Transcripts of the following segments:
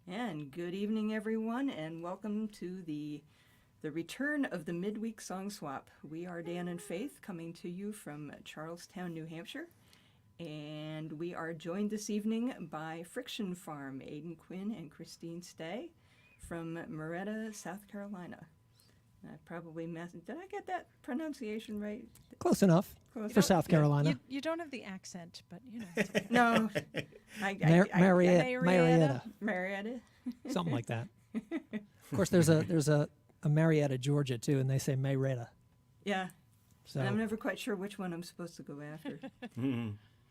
And good evening, everyone, and welcome to the return of the Midweek Song Swap. We are Dan and Faith coming to you from Charlestown, New Hampshire, and we are joined this evening by Friction Farm, Aidan Quinn and Christine Stay from Marietta, South Carolina. I probably did I get that pronunciation right? Close enough for South Carolina. You don't have the accent, but you know. It's okay. No. Marietta. Something like that. Of course, there's a Marietta, Georgia, too, and they say Marietta. Yeah. So And I'm never quite sure which one I'm supposed to go after.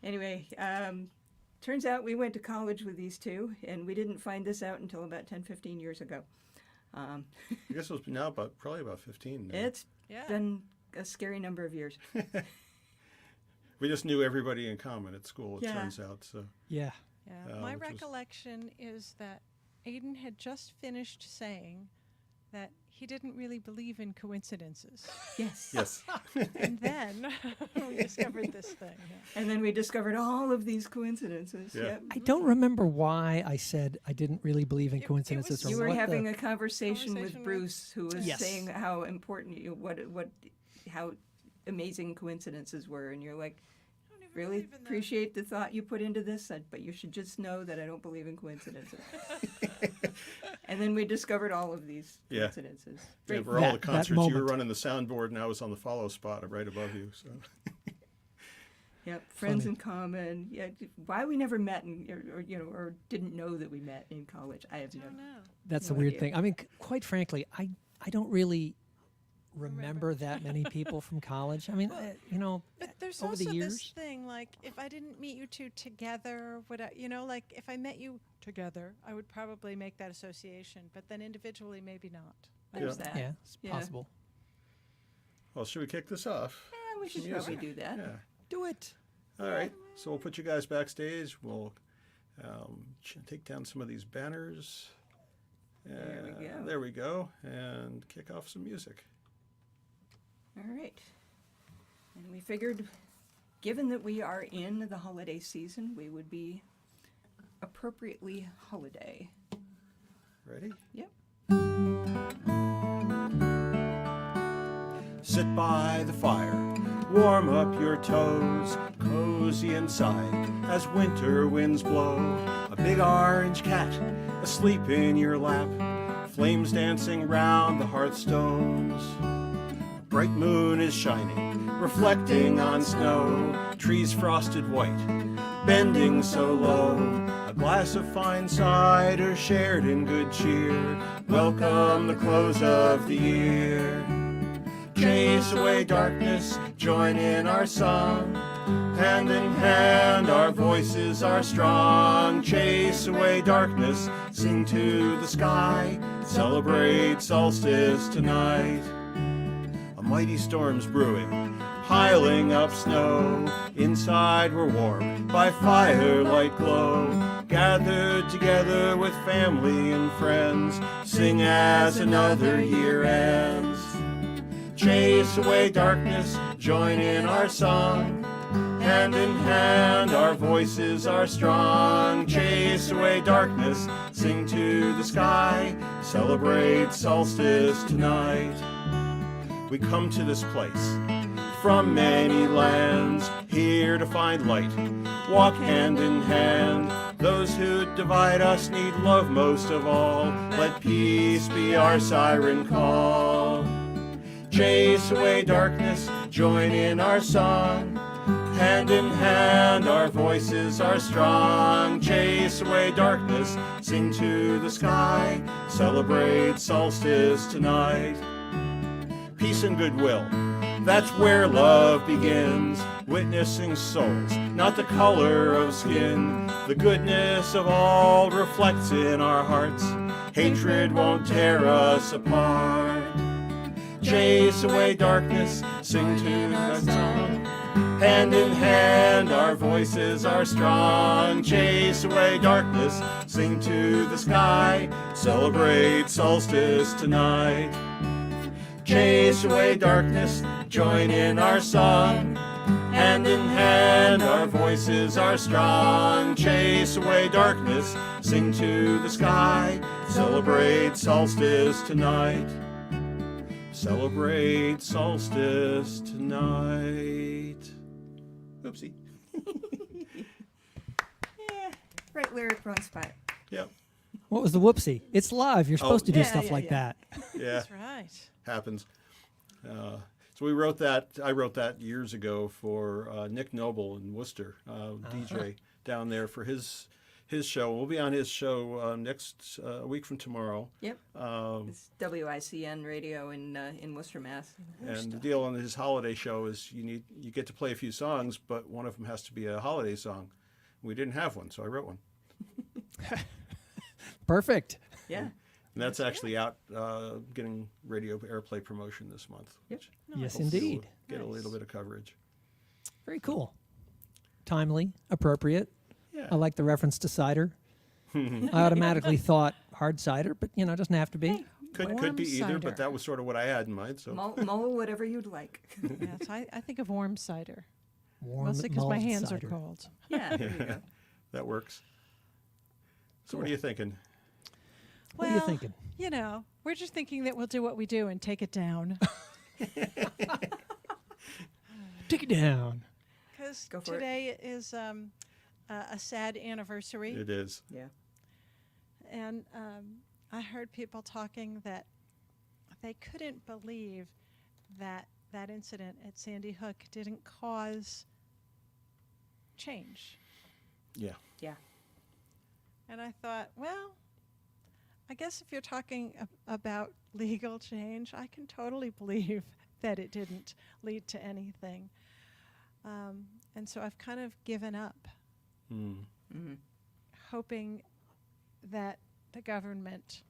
Anyway, turns out we went to college with these two, and we didn't find this out until about 10, 15 years ago. I guess it was now probably about 15 now. It's been a scary number of years. We just knew everybody in common at school, it Yeah. turns out. So yeah. My which was- recollection is that Aidan had just finished saying that he didn't really believe in coincidences. Yes. Yes. And then we discovered this thing. Yeah. And then we discovered all of these coincidences. Yeah. Yep. I don't remember why I said I didn't really believe in It coincidences. was- You or were what having the, a conversation with Conversation Bruce, who was Yes. saying how important how amazing coincidences were, and you're like, I don't even really believe in them. appreciate the thought you put into this, but you should just know that I don't believe in coincidences. And then we discovered all of these Yeah. coincidences. Yeah, Great. for all the That concerts, you were moment. running the soundboard, and I was on the follow spot right above you. So Yep, friends Funny. in common. Yeah, why we never met or didn't know that we met in college, I have I no. don't know. that's no the weird idea. thing. I mean, quite frankly, I don't really remember that many people from college. I mean, But there's over also the this years. thing, like, if I didn't meet you two together, would I, like, if I met you together, I would probably make that association, but then individually, maybe not. There's Yeah. that. Yeah, it's Yeah. possible. well, should we kick this off? Yeah, we should Music. probably do that. Yeah. Do it. All right. So we'll put you guys backstage. We'll take down some of these banners. There we go. There we go. And kick off some music. All right. And we figured, given that we are in the holiday season, we would be appropriately holiday. Ready? Yep. Sit by the fire, warm up your toes, cozy inside as winter winds blow. A big orange cat asleep in your lap, flames dancing round the hearthstones. A bright moon is shining, reflecting on snow, trees frosted white, bending so low. A glass of fine cider shared in good cheer, welcome the close of the year. Chase away darkness, join in our song. Hand in hand, our voices are strong. Chase away darkness, sing to the sky. Celebrate solstice tonight. A mighty storm's brewing, piling up snow. Inside we're warm by firelight glow. Gathered together with family and friends, sing as another year ends. Chase away darkness, join in our song. Hand in hand, our voices are strong. Chase away darkness, sing to the sky. Celebrate solstice tonight. We come to this place from many lands, here to find light, walk hand in hand. Those who divide us need love most of all. Let peace be our siren call. Chase away darkness, join in our song. Hand in hand, our voices are strong. Chase away darkness, sing to the sky. Celebrate solstice tonight. Peace and goodwill, that's where love begins. Witnessing souls, not the color of skin. The goodness of all reflects in our hearts. Hatred won't tear us apart. Chase away darkness, sing to that song. Hand in hand, our voices are strong. Chase away darkness, sing to the sky. Celebrate solstice tonight. Chase away darkness, join in our song. Hand in hand, our voices are strong. Chase away darkness, sing to the sky. Celebrate solstice tonight. Celebrate solstice tonight. Oopsie. Yeah, right lyric, wrong spot. Yep. What was the whoopsie? It's live. You're supposed to do yeah, stuff yeah, like yeah. that. Yeah, That's right. happens. So we wrote that. I wrote that years ago for Nick Noble in Worcester, DJ down there for his show. We'll be on his show next week from tomorrow. Yep. It's WICN radio in Worcester, Mass. And the deal on his holiday show is you get to play a few songs, but one of them has to be a holiday song. We didn't have one, so I wrote one. Perfect. Yeah. And that's actually out getting radio airplay promotion this month. Yep. Which Yes, hopefully will indeed. get a little bit of coverage. Very cool. Timely, appropriate. Yeah. I like the reference to cider. I automatically thought hard cider, but it doesn't have to be. Hey, Could Warm be either, cider. but that was sort of what I had in mind. So mull whatever you'd like. Yes, I think of warm cider. Warm Mostly because my mulled hands cider. are cold. Yeah, there you go. that works. So what are you thinking? What are you thinking? We're just thinking that we'll do what we do and take it down. Take it down. Because Go for it. today is a sad anniversary. It is. Yeah. And I heard people talking that they couldn't believe that that incident at Sandy Hook didn't cause change. Yeah. Yeah. And I thought, well, I guess if you're talking about legal change, I can totally believe that it didn't lead to anything. And so I've kind of given up, Mm-hmm. hoping that the government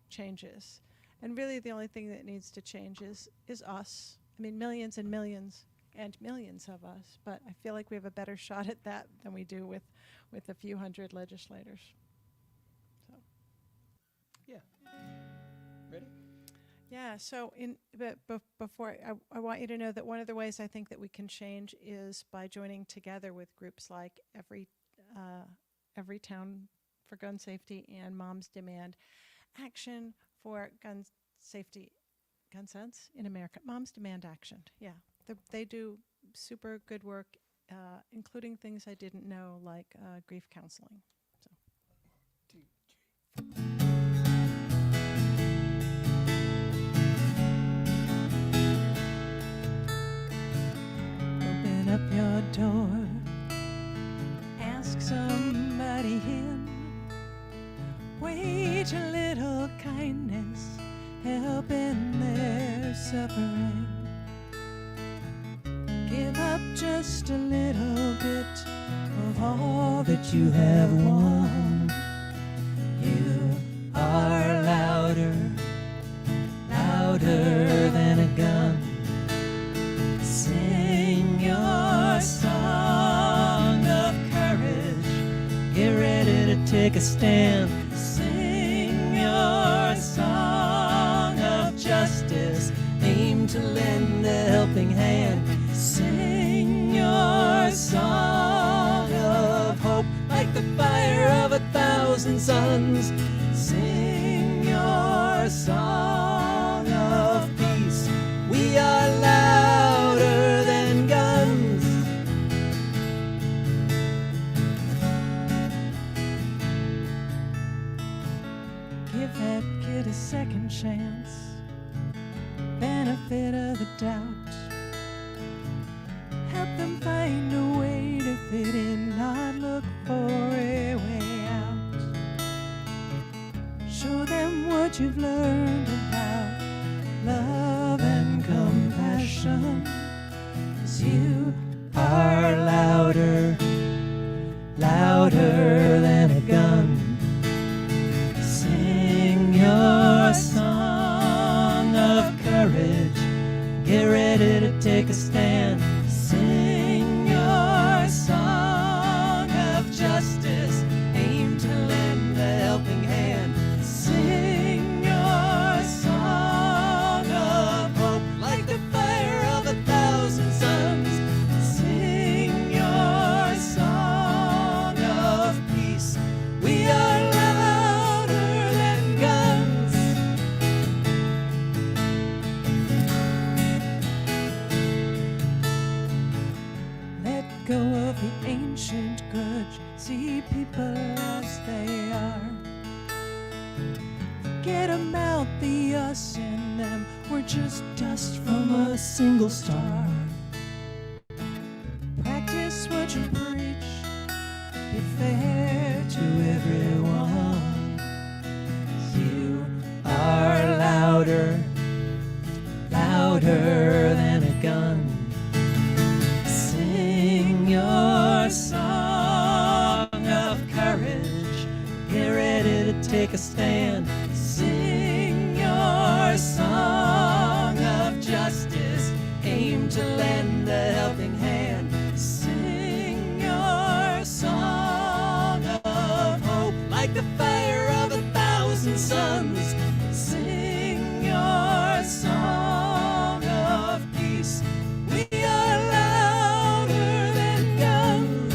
changes. And really the only thing that needs to change is us. I mean, millions and millions and millions of us, but I feel like we have a better shot at that than we do with a few hundred legislators. So. Yeah. Ready? Yeah, so before, I want you to know that one of the ways I think that we can change is by joining together with groups like Every Town for Gun Safety and Moms Demand Action for Gun Safety, Gun Sense in America. Moms Demand Action, yeah. They do super good work, including things I didn't know, like grief counseling. So. Open up your door, ask somebody in, wage a little kindness, help in their suffering. Give up just a little bit of all that you have won. You are louder, louder than a gun. Sing your song of courage, get ready to take a stand. Sing your song of justice, aim to lend a helping hand. Sing your song of hope like the fire of 1,000 suns. Sing your song of peace. We are louder than guns. Give that kid a second chance, benefit of the doubt. Help them find a way to fit in, not look for a way out. Show them what you've learned about love and compassion. 'Cause you are louder, louder than a gun. Sing your song of courage, get ready to take a stand. Sing your song of justice, aim to lend a helping hand. Sing your song of hope like the fire of 1,000 suns. Sing as they are. Get 'em out, the us and them, we're just dust from a single star. Practice what you preach, be fair to everyone. You are louder, louder than a gun. Sing your song of courage, get ready to take a stand. Sing your song of justice, aim to lend a helping hand. Sing your song of hope, like the fire of 1,000 suns. Sing your song of peace. We are louder than guns.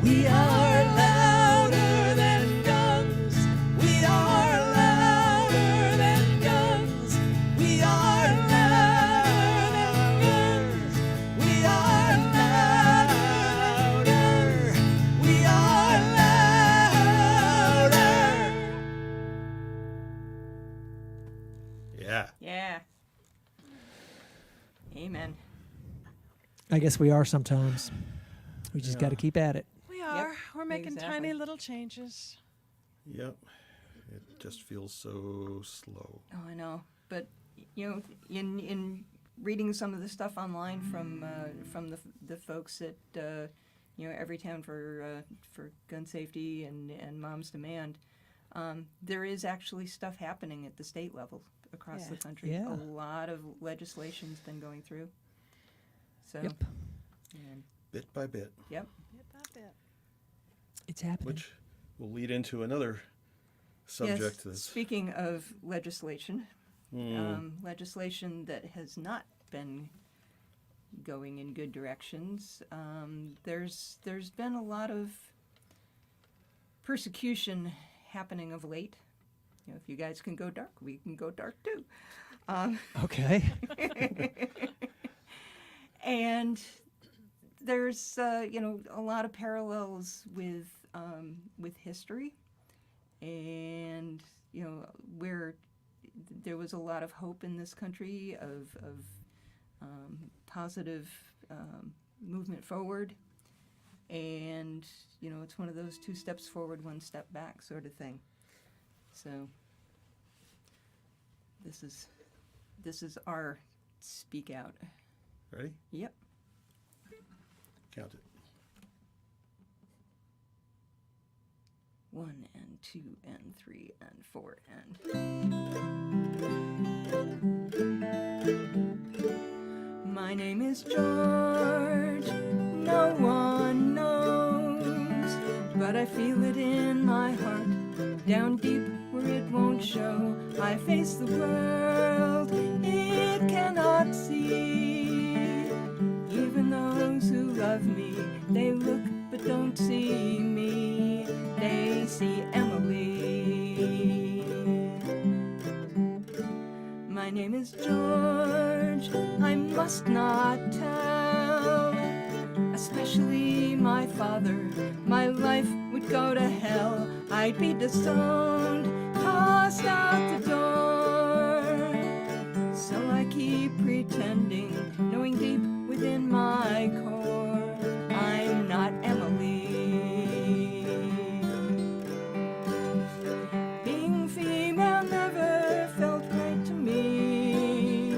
We are louder than guns. We are louder than guns. We are louder than guns. We are louder. We are louder. Yeah. Yeah. Amen. I guess we are sometimes. We just Yeah. got to keep at it. We are. We're making exactly. tiny little changes. Yep. It just feels so slow. Oh, I know. But in reading some of the stuff online from the folks at Everytown for gun safety and Moms Demand, there is actually stuff happening at the state level across the country. Yeah. A lot of legislation's been going through. So. Yep. And, Bit by bit. yep. Bit by bit. It's happening. Which will lead into another subject Yes. that's Speaking of legislation, legislation that has not been going in good directions. There's been a lot of persecution happening of late. If you guys can go dark, we can go dark too. Okay. And there's a lot of parallels with history, and where there was a lot of hope in this country of positive movement forward, and it's one of those 2 steps forward, 1 step back sort of thing. So this is our speak out. ready? Yep. Count it. 1 and 2 and 3 and 4 and. My name is George. No one knows, but I feel it in my heart, down deep where it won't show. I face the world it cannot see. Even those who love me, they look but don't see me. They see Emily. My name is George. I must not tell, especially my father. My life would go to hell. I'd be disowned, tossed out the door. So I keep pretending, knowing deep within my core, I'm not Emily. Being female never felt right to me.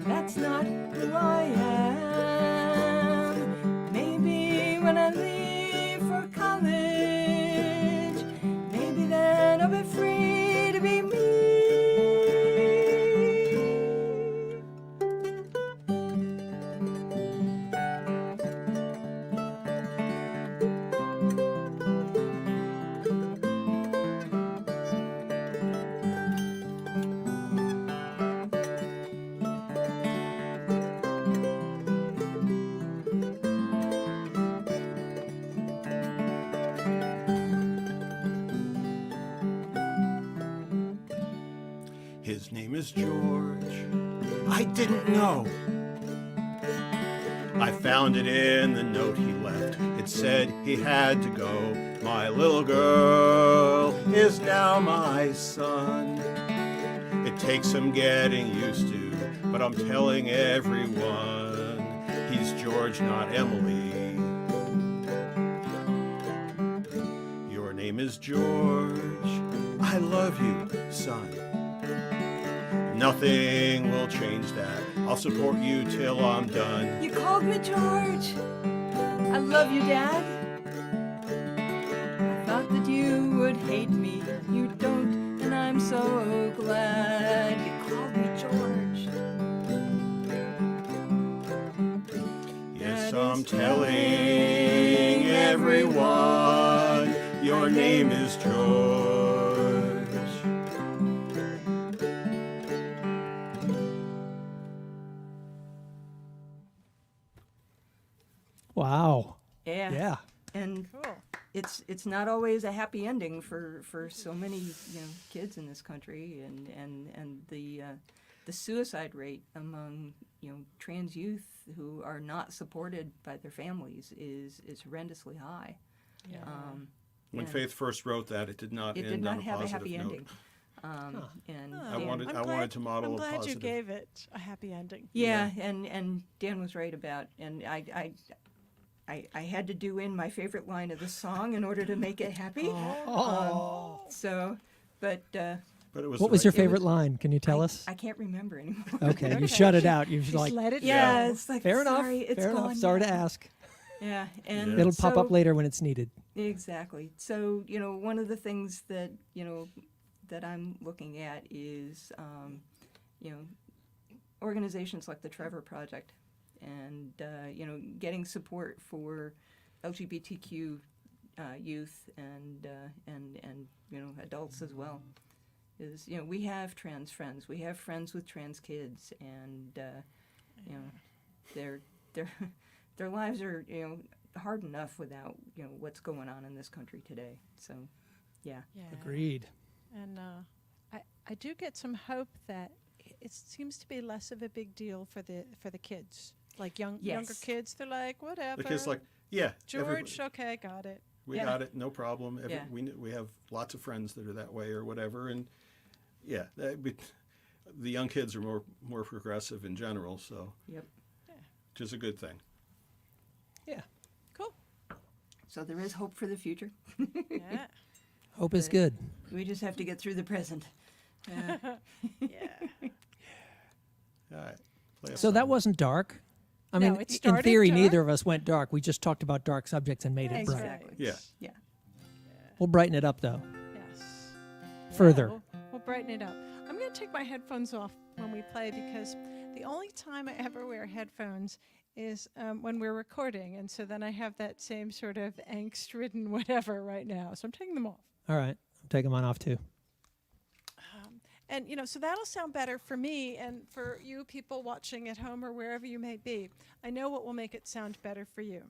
That's not who I am. Maybe when I leave for college, maybe then I'll be free to be me. His name is George. I didn't know. I found it in the note he left. It said he had to go. My little girl is now my son. It takes some getting used to, but I'm telling everyone he's George, not Emily. Your name is George. I love you, son. Nothing will change that. I'll support you till I'm done. You called me George. I love you, Dad. I thought that you would hate me. You don't, and I'm so glad you called me George. Yes, I'm telling everyone your name is George. Wow. Yeah. Yeah. And Cool. it's not always a happy ending for so many kids in this country, and the suicide rate among trans youth who are not supported by their families is horrendously high. Yeah. When and Faith first wrote that, it did not it end did not on a have a positive happy note. ending. And I Dan- wanted to model I'm a glad positive. you gave it a happy ending. Yeah, and Dan was right about, and I had to do in my favorite line of the song in order to make it happy. Oh. So, but But it was What the was your right- favorite line? Can you tell us? I can't remember anymore. Okay, you Okay. shut it out. You Just like, let it Yeah, go. it's like fair enough. sorry, it's Fair gone. enough. Sorry to now. ask. Yeah, and Yeah. It'll pop up so- later when it's needed. Exactly. So, one of the things that, that I'm looking at is, organizations like the Trevor Project and, getting support for LGBTQ youth and adults as well. Is, we have trans friends. We have friends with trans kids, and, their lives are, hard enough without what's going on in this country today. So, yeah. Yeah. Agreed. And I do get some hope that it seems to be less of a big deal for the kids, like younger Yes. kids. They're like, whatever. The kid's like, yeah, George, okay, got it. we Yeah. got it, no problem. Yeah. We have lots of friends that are that way or whatever, and yeah, the young kids are more progressive in general, so Yep. which is a good thing. Yeah. Cool. So there is hope for the future. Yeah. Hope is But- good. We just have to get through the present. Yeah. All right. Play a So song. that wasn't dark. I No, mean, it in started theory, dark. neither of us went dark. We just talked about dark subjects and made it bright. Exactly. Yeah. Yeah. We'll brighten it up, though. Yes. Further. Yeah, we'll brighten it up. I'm going to take my headphones off when we play because the only time I ever wear headphones is when we're recording. And so then I have that same sort of angst-ridden whatever right now. So I'm taking them off. All right. I'm taking mine off, too. And, so that'll sound better for me and for you people watching at home or wherever you may be. I know what will make it sound better for you.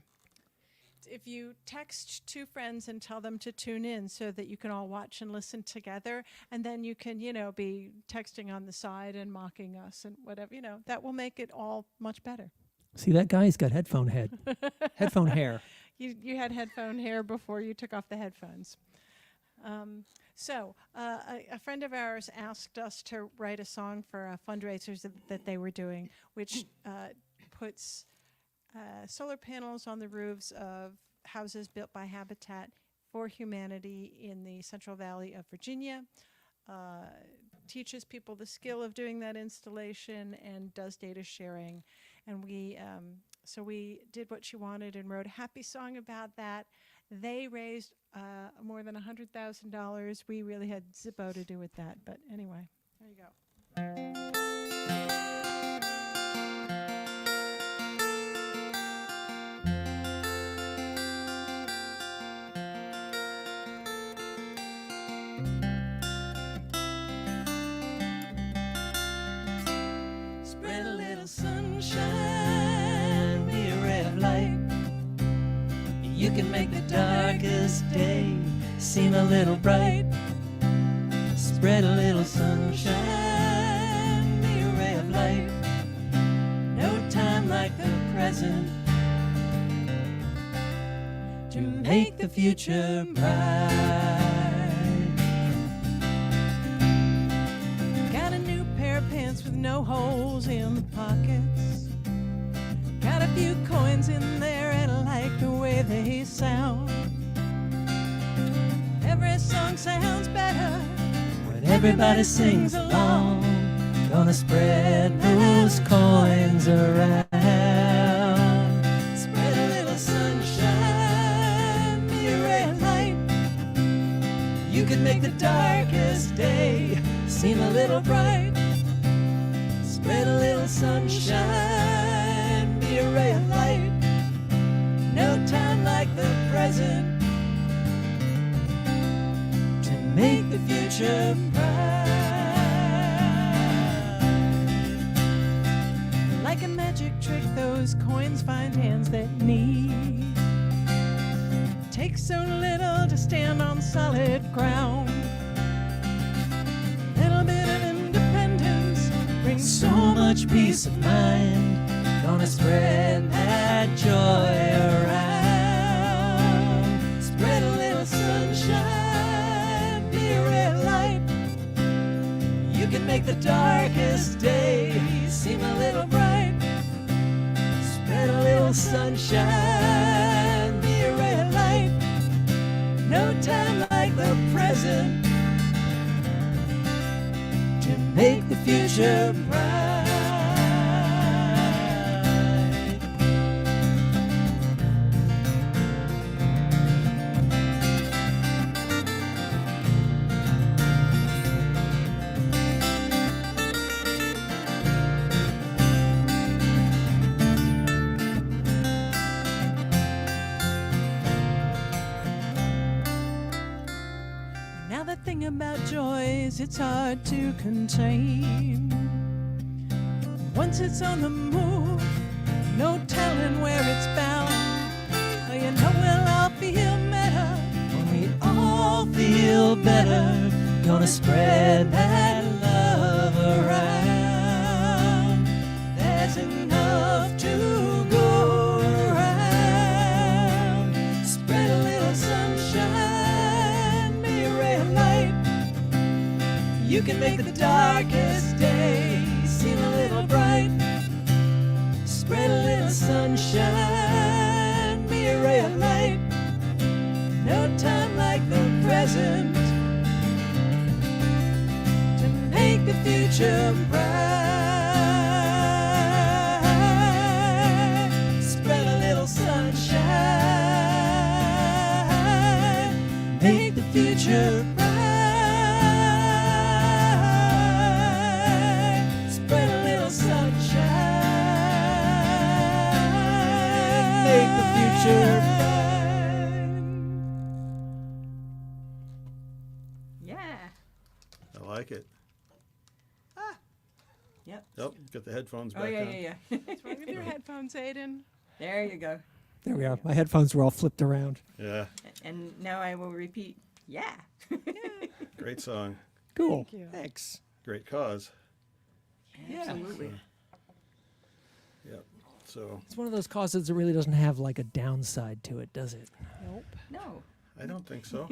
If you text two friends and tell them to tune in so that you can all watch and listen together, and then you can, be texting on the side and mocking us and whatever, that will make it all much better. See, that guy's got headphone head. Headphone hair. You had headphone hair before you took off the headphones. So a friend of ours asked us to write a song for fundraisers that they were doing, which puts solar panels on the roofs of houses built by Habitat for Humanity in the Central Valley of Virginia, teaches people the skill of doing that installation, and does data sharing. And we did what she wanted and wrote a happy song about that. They raised more than $100,000. We really had zippo to do with that. But anyway, there you go. Spread a little sunshine, be a ray of light. You can make the darkest day seem a little bright. Spread a little sunshine, be a ray of light. No time like the present. present to make the future bright. Got a new pair of pants with no holes in the pockets. Got a few coins in there and I like the way they sound. Every song sounds better When everybody sings along, gonna spread those coins around. Spread a little sunshine, be a ray of light. You can make the darkest day seem a little bright. Spread a little sunshine, be a ray of light. No time like the present to make the future bright. Like a magic trick, those coins find hands that need. Takes so little to stand on solid ground. Little bit of independence brings So much peace of mind, gonna spread that joy around. Spread a little sunshine, be a ray of light. You can make the darkest day seem a little bright. Spread a little sunshine, be a ray of light. No time like the present to make the future bright. Now the thing about joy is it's hard to contain. Once it's on the move, no telling where it's bound. Oh, you know we'll all feel better. When we all feel better, gonna spread that love around. There's enough to go around. Spread a little sunshine, be a ray of light. You can make the darkest day seem a little bright. Spread a little sunshine, be a ray of light. No time like the present to make the future bright. Spread a little sunshine, make the future bright. Spread a little sunshine, make the future bright. Yeah. I like it. Yep. Yep, get the headphones back Oh yeah, on. yeah, yeah. What's wrong with your headphones, Aiden? There you go. There we are. My headphones were all flipped around. Yeah, And now I will repeat. Yeah. great song, Cool. Thank you. Thanks. great cause. Absolutely. Yep. So It's one of those causes that really doesn't have like a downside to it, does it? Nope. No. I don't think so.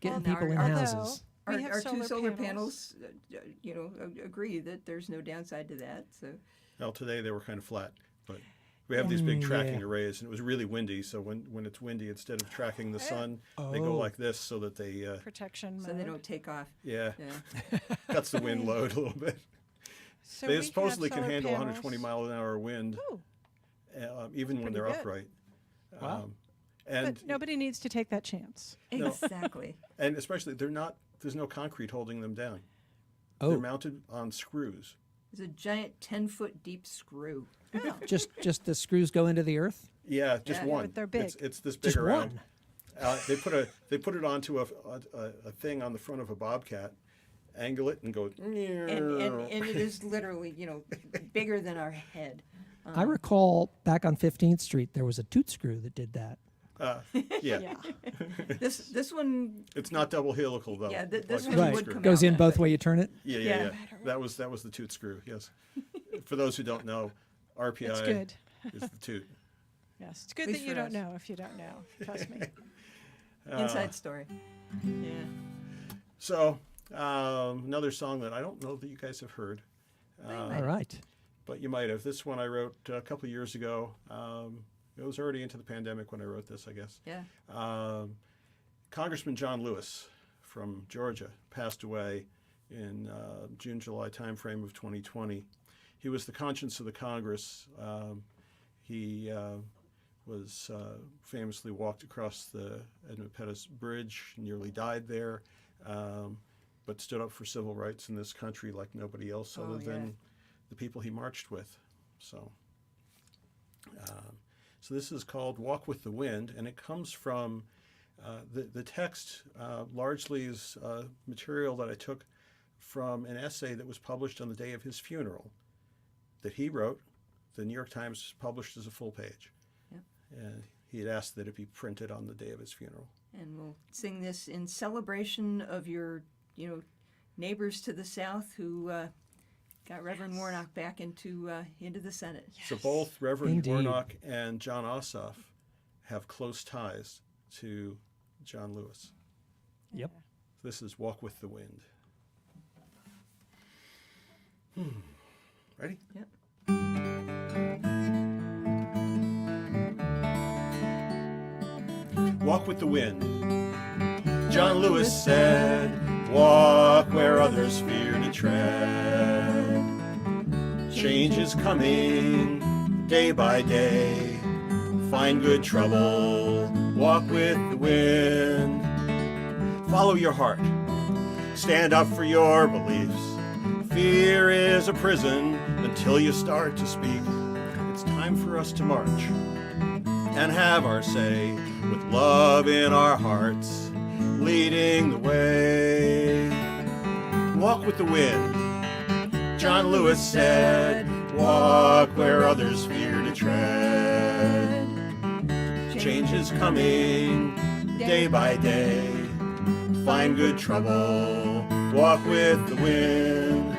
Getting Well, people in our- houses. We Our, have our two solar panels. panels, agree that there's no downside to that. So Well, today they were kind of flat, but we have these big tracking yeah. arrays, and it was really windy. So when it's windy, instead of tracking the sun, they go Oh. like this so that they Protection so mode. they don't take off. yeah Yeah. cuts the wind load a little bit. So They we supposedly have can solar handle panels. 120 mile an hour wind, Ooh, even when pretty they're good. upright. Wow. And but nobody needs to take that chance. No. Exactly. and especially they're not. There's no concrete holding them down. Oh, They're mounted on screws. There's a giant 10-foot deep screw. just the screws go into the earth? Yeah, just Yeah, one. but they're big. It's this big Just around. one. They put it onto a thing on the front of a Bobcat, angle it, and go. And it is literally, bigger than our head. I recall back on 15th Street there was a toot screw that did that. Yeah. Yeah. This one, It's not double helical though. Yeah, like this the one toot Right. would screw. come Goes out in that both way. way you turn it. Yeah. Yeah. That was the toot screw. Yes. For those who don't know, RPI It's good. is the toot. Yes, it's good least that you for don't us. know if you don't know. Trust me. Inside story. Yeah. So another song that I don't know that you guys have heard, All right. but you might have. This one I wrote a couple of years ago. It was already into the pandemic when I wrote this, I guess. Yeah. Congressman John Lewis from Georgia passed away in June, July timeframe of 2020. He was the conscience of the Congress. He was famously walked across the Edmund Pettus Bridge, nearly died there, but stood up for civil rights in this country like nobody else Oh, other yeah. than the people he marched with. So this is called Walk with the Wind, and it comes from the text largely is material that I took from an essay that was published on the day of his funeral that he wrote. The New York Times published as a full page. Yep. And he had asked that it be printed on the day of his funeral. And we'll sing this in celebration of your, neighbors to the south who got Reverend Warnock back into the Senate. So both Reverend Indeed. Warnock and John Ossoff have close ties to John Lewis. Yep. This is Walk with the Wind. Ready? Yep. Walk with the wind. John Lewis said, walk where others fear to tread. Change is coming day by day. Find good trouble, walk with the wind. Follow your heart, stand up for your beliefs. Fear is a prison until you start to speak. It's time for us to march and have our say, with love in our hearts, leading the way. Walk with the wind. John Lewis said, walk where others fear to tread. Change is coming day by day. Find good trouble, walk with the wind.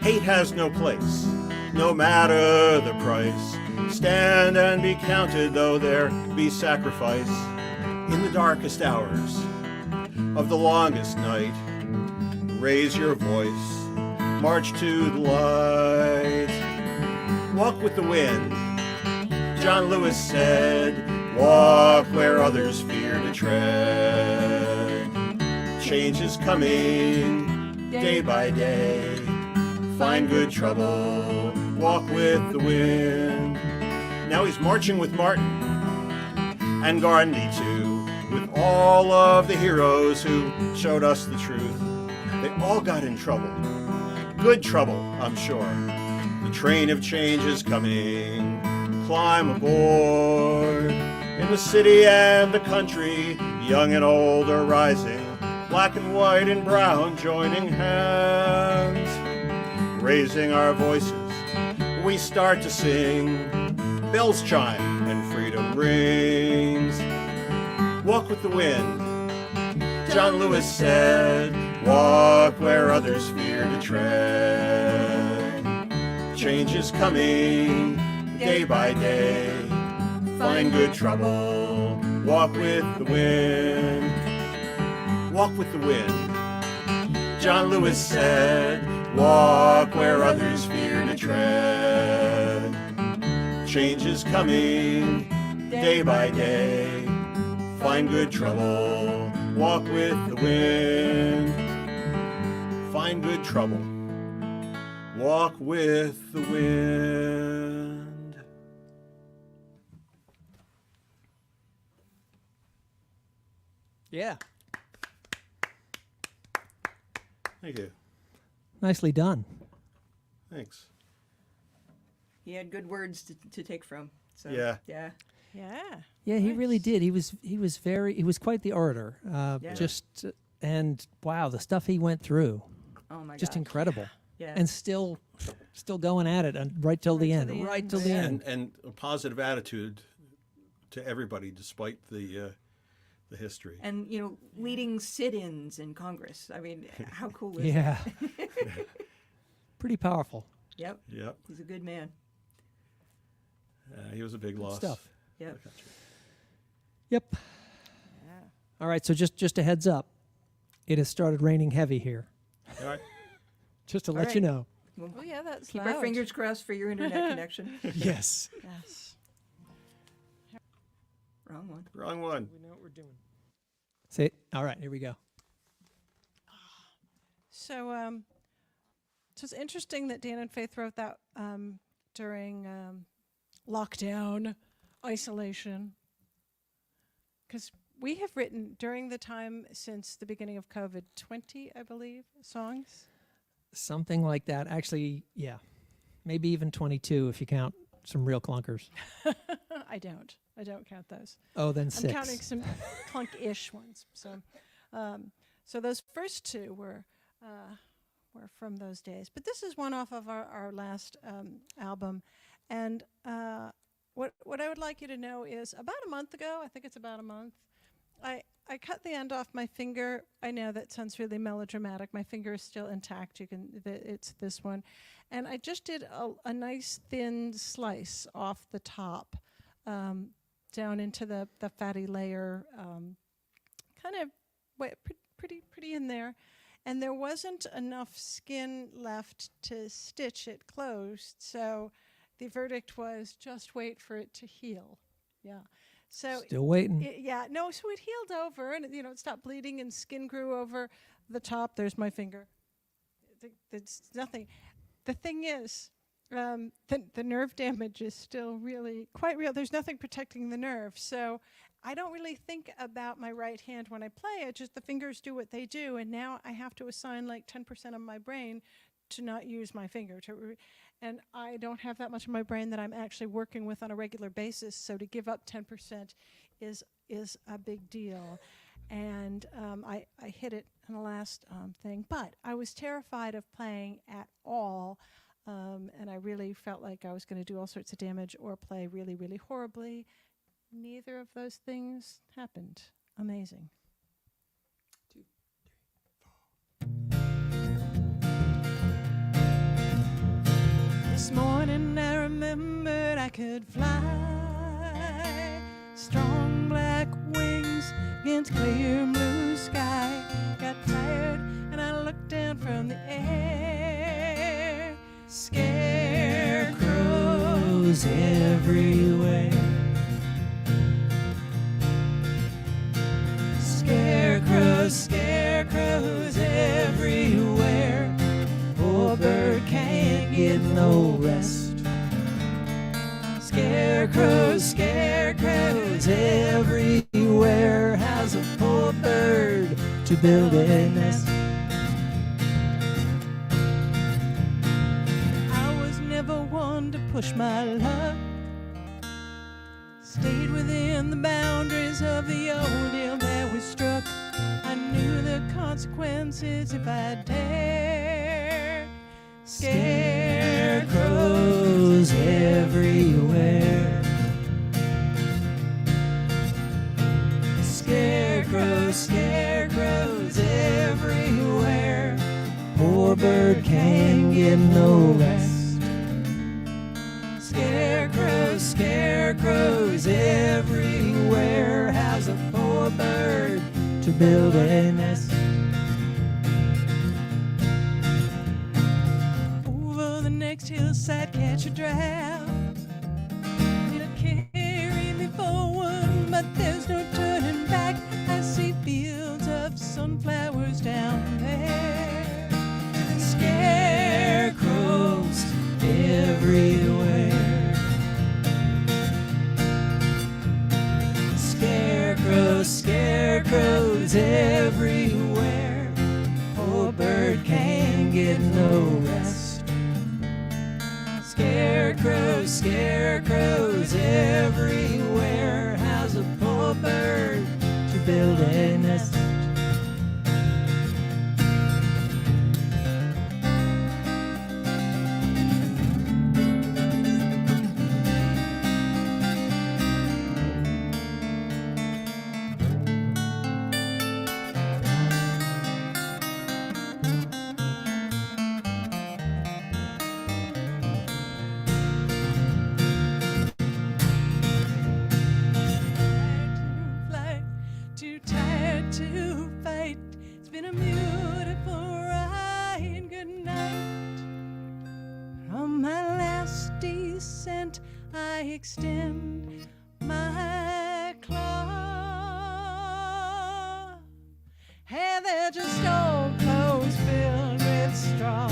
Hate has no place, no matter the price. Stand and be counted, though there be sacrifice. In the darkest hours of the longest night, raise your voice, march to the light. Walk with the wind. John Lewis said, walk where others fear to tread. Change is coming day by day. Find good trouble, walk with the wind. Now he's marching with Martin and Gandhi too, with all of the heroes who showed us the truth. They all got in trouble, good trouble, I'm sure. The train of change is coming, climb aboard. In the city and the country, young and old are rising, black and white and brown joining hands. Raising our voices, we start to sing. Bells chime and freedom rings. Walk with the wind. John Lewis said, walk where others fear to tread. Change is coming day by day. Find good trouble, walk with the wind. Walk with the wind. John Lewis said, walk where others fear to tread. Change is coming day by day. Find good trouble, walk with the wind. Find good trouble, walk with the wind. Yeah. Thank you. Nicely done. Thanks. He had good words to take from. So, Yeah. Yeah. Yeah. Yeah, he really Nice. did. He was quite the orator. Yeah. And wow, the stuff he went through, Oh my just God. incredible. Yeah. And still going at it and right till the Right end. till the Right end, till the yeah. end. And a positive attitude to everybody despite the history. And leading sit-ins in Congress. I mean, how cool is Yeah. that? Pretty powerful. Yep. Yep. He's a good man. He was a big loss. Stuff. Yeah. for the country. Yep. Yeah. All right. So just a heads up, it has started raining heavy here. All right. Just to All let you right. know. We'll Oh yeah, that's keep loud. our fingers crossed for your internet connection. Yes. Yes. Wrong one. Wrong one. We know what we're doing. Say. All right. Here we go. So, so it's interesting that Dan and Faith wrote that during lockdown, isolation, because we have written during the time since the beginning of COVID 20, I believe, songs. Something like that. Actually, yeah. Maybe even 22 if you count some real clunkers. I don't count those. Oh, then 6. I'm counting some clunk-ish ones. So, so those first two were from those days. But this is one off of our last album, and what I would like you to know is about a month ago, I think it's about a month, I cut the end off my finger. I know that sounds really melodramatic. My finger is still intact. It's this one, and I just did a nice thin slice off the top. Down into the fatty layer, kind of pretty in there, and there wasn't enough skin left to stitch it closed. So the verdict was just wait for it to heal. Yeah. So Still waiting. so it healed over, and it stopped bleeding, and skin grew over the top. There's my finger. It's nothing. The thing is, the nerve damage is still really quite real. There's nothing protecting the nerve. So I don't really think about my right hand when I play. The fingers do what they do. And now I have to assign like 10% of my brain to not use my finger. And I don't have that much of my brain that I'm actually working with on a regular basis. So to give up 10% is a big deal. And I hit it in the last thing. But I was terrified of playing at all. And I really felt like I was going to do all sorts of damage or play really, really horribly. Neither of those things happened. Amazing. 2, 3, 4. This morning I remembered I could fly. Strong black wings against clear blue sky. Got tired and I looked down from the air. Scarecrows everywhere. Scarecrows everywhere. Poor bird can't get no rest. Scarecrows everywhere. How's a poor bird to build a nest? I was never one to push my luck. Stayed within the boundaries of the old deal that we struck. I knew the consequences if I dared. Scarecrows everywhere. Scarecrows everywhere. Poor bird can't get no rest. Scarecrows everywhere. How's a poor bird to build a nest? Over the next hillside, catch a draft. It'll carry me forward, but there's no turning back. I see fields of sunflowers down there. And scarecrows everywhere. Scarecrows everywhere. Poor bird can't get no rest. Scarecrows everywhere. How's a poor bird to build a nest? too tired to fight. It's been a beautiful ride. Good night. From my last descent, I extend my claw. Hey, they're just old clothes filled with straw.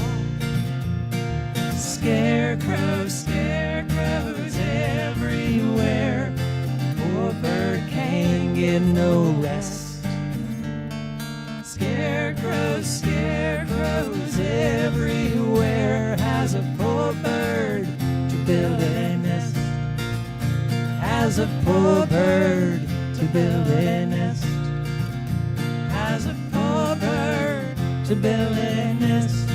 Scarecrows, scarecrows everywhere. Poor bird can't get no rest. Scarecrows, scarecrows everywhere. Has a poor bird to build a nest? Has a poor bird to build a nest? Has a poor bird to build a nest?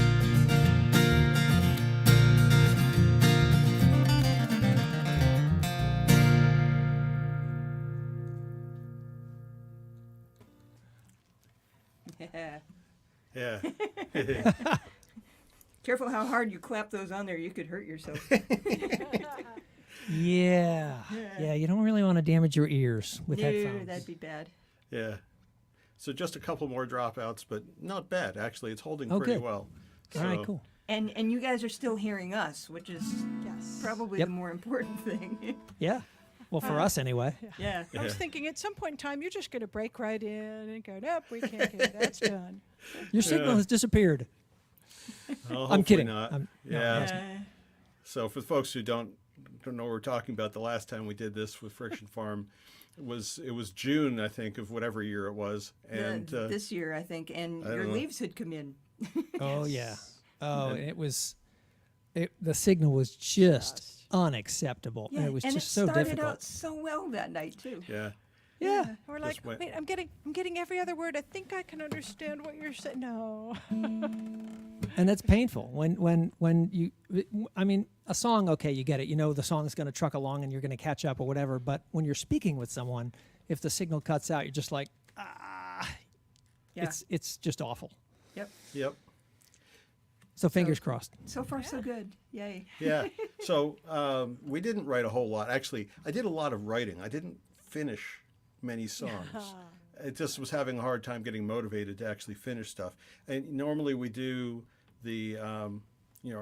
Yeah. Yeah. Careful how hard you clap those on there. You could hurt yourself. Yeah. Yeah, you don't really want to damage your ears with No, headphones. that'd be bad. Yeah. So just a couple more dropouts, but not bad. Actually, it's holding Oh, pretty good. well. All right, So, cool. And you guys are still hearing us, which is Yes. probably Yep. the more important thing. Yeah. Well, for us anyway. Yeah. I was Yeah. thinking at some point in time, you're just going to break right in and go, nope, we can't get it. That's done. Your signal has disappeared. well, I'm hopefully kidding. Not. I'm- no, yeah. that's- So for folks who don't know what we're talking about, the last time we did this with Friction Farm it was June, I think, of whatever year it was, and This year, I think, and I your don't know. leaves had come in. Oh, yeah. Oh, it was, the signal was just unacceptable. Yeah, and it was and just it so started difficult. out so well that night too. yeah. Yeah. We're like, Just went- wait, I'm getting every other word. I think I can understand what you're saying. No. And that's painful when you, I mean, a song, okay, you get it. You know the song's going to truck along and you're going to catch up or whatever. But when you're speaking with someone, if the signal cuts out, you're just like, Yeah. it's just awful. Yep. So fingers crossed. So far, so good. Yay. Yeah. So we didn't write a whole lot. Actually, I did a lot of writing. I didn't finish many songs. It just was having a hard time getting motivated to actually finish stuff. And normally we do the, our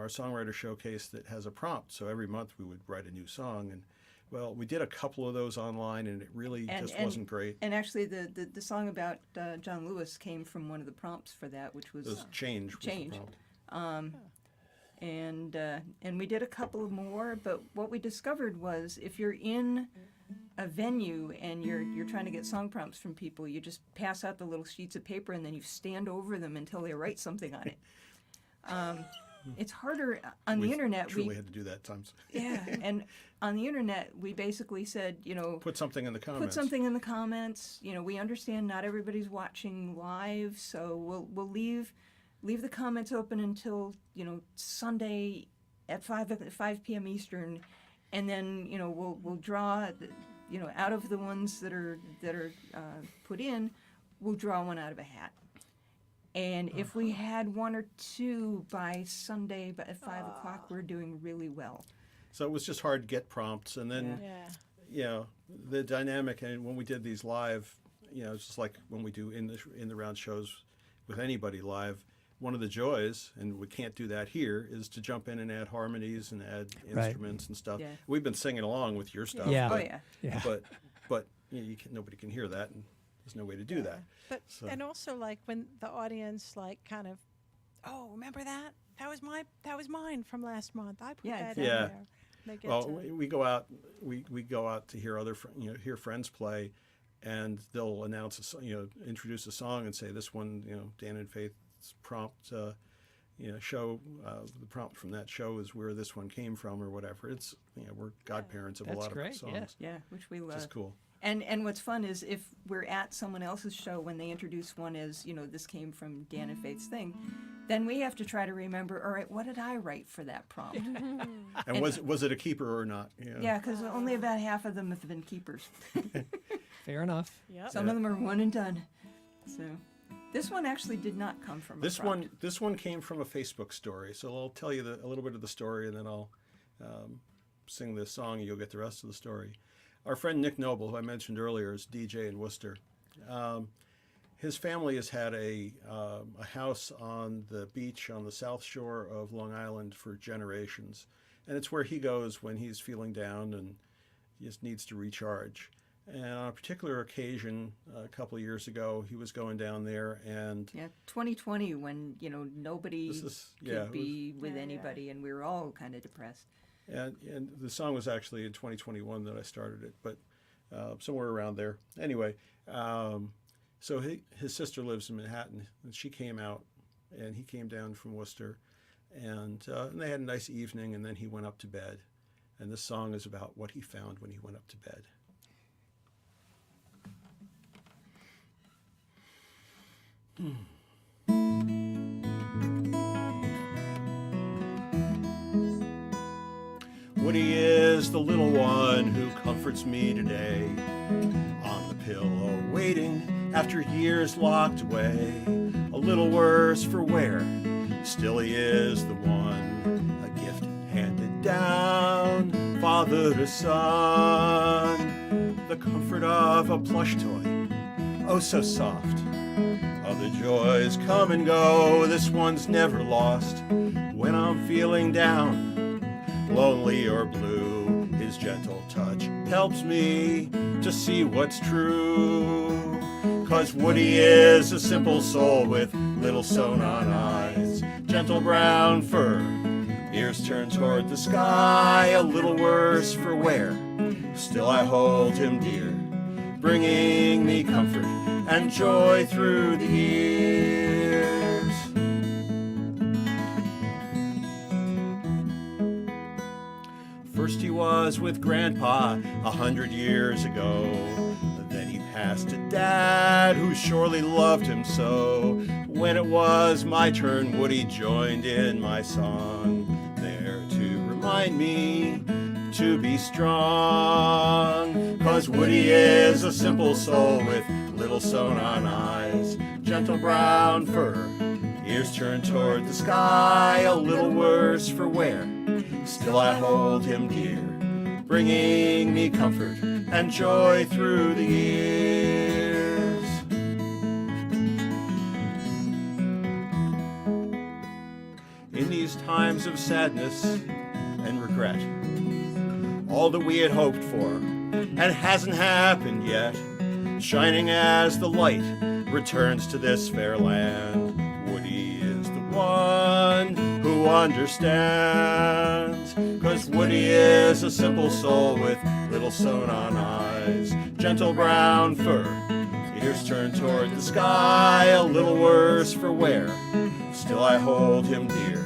songwriter showcase that has a prompt. So every month we would write a new song. And well, we did a couple of those online, and it really just wasn't great. And actually, the song about John Lewis came from one of the prompts for that, which was It was Change. Was the Change. prompt. and we did a couple of more. But what we discovered was if you're in a venue and you're trying to get song prompts from people, you just pass out the little sheets of paper and then you stand over them until they write something on it. It's harder on the We internet. truly had to do that at times. Yeah, and on the internet, we basically said, Put something in the comments. put something in the comments. We understand not everybody's watching live, so we'll leave the comments open until Sunday at 5 p.m. Eastern, and then we'll draw out of the ones that are put in, we'll draw one out of a hat. And if we had one or two by Sunday at 5 o'clock, we're doing really well. So it was just hard to get prompts, and then Yeah. the dynamic. And when we did these live, it's just like when we do in the round shows with anybody live. One of the joys, and we can't do that here, is to jump in and add harmonies and add Right. instruments and stuff. Yeah. We've been singing along with your stuff. Yeah. Oh But, yeah. Yeah. but nobody can hear that, and there's no way to do that. But So- and also like when the audience kind of, oh, remember that? That was mine from last month. I put Yeah, that exactly. Yeah. in there. They get Well, to- we go out. We go out to hear hear friends play, and they'll announce introduce a song and say this one, Dan and Faith's prompt, show the prompt from that show is where this one came from or whatever. It's we're godparents of a That's lot great, of songs, yeah. Yeah, which we which love. is cool. And what's fun is if we're at someone else's show when they introduce one as, this came from Dan and Faith's thing, then we have to try to remember, all right, what did I write for that prompt? And was it a keeper or not? Yeah, because only about half of them have been keepers. Fair enough. Yep. Some of them are one and done. So this one actually did not come from This a prompt. one came from a Facebook story. So I'll tell you a little bit of the story, and then I'll sing this song, and you'll get the rest of the story. Our friend Nick Noble, who I mentioned earlier, is DJ in Worcester, his family has had a house on the beach on the south shore of Long Island for generations. And it's where he goes when he's feeling down and he just needs to recharge. And on a particular occasion, a couple of years ago, he was going down there, and 2020, when nobody could be with Yeah, anybody, and we were all kind of depressed. and the song was actually in 2021 that I started it, but somewhere around there. Anyway, so his sister lives in Manhattan, and she came out, and he came down from Worcester, and they had a nice evening, and then he went up to bed. And this song is about what he found when he went up to bed. Woody is the little one who comforts me today, on the pillow waiting after years locked away, a little worse for wear, still he is the one, a gift handed down, father to son, the comfort of a plush toy, oh so soft. Other joys come and go, this one's never lost. When I'm feeling down, lonely or blue, his gentle touch helps me to see what's true. 'Cause Woody is a simple soul with little sewn-on eyes, gentle brown fur, ears turned toward the sky, a little worse for wear. Still I hold him dear, bringing me comfort and joy through the years. First he was with Grandpa 100 years ago. Then he passed to Dad, who surely loved him so. When it was my turn, Woody joined in my song, there to remind me to be strong. 'Cause Woody is a simple soul with little sewn-on eyes, gentle brown fur, ears turned toward the sky, a little worse for wear. Still I hold him dear, bringing me comfort and joy through the years. In these times of sadness and regret, all that we had hoped for and hasn't happened yet, shining as the light returns to this fair land. Woody is the one who understands, 'cause Woody is a simple soul with little sewn-on eyes, gentle brown fur, ears turned toward the sky, a little worse for wear. Still I hold him dear,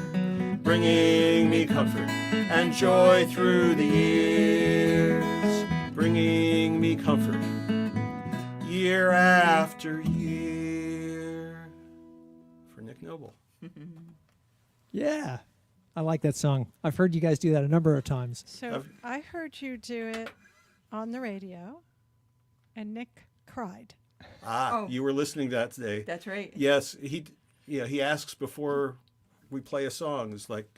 bringing me comfort and joy through the years, bringing me comfort year after year. For Nick Noble. Yeah. I like that song. I've heard you guys do that a number of times. So I heard you do it on the radio, and Nick cried. Oh. You were listening to that today. That's right. Yes, he asks before we play a song. It's like,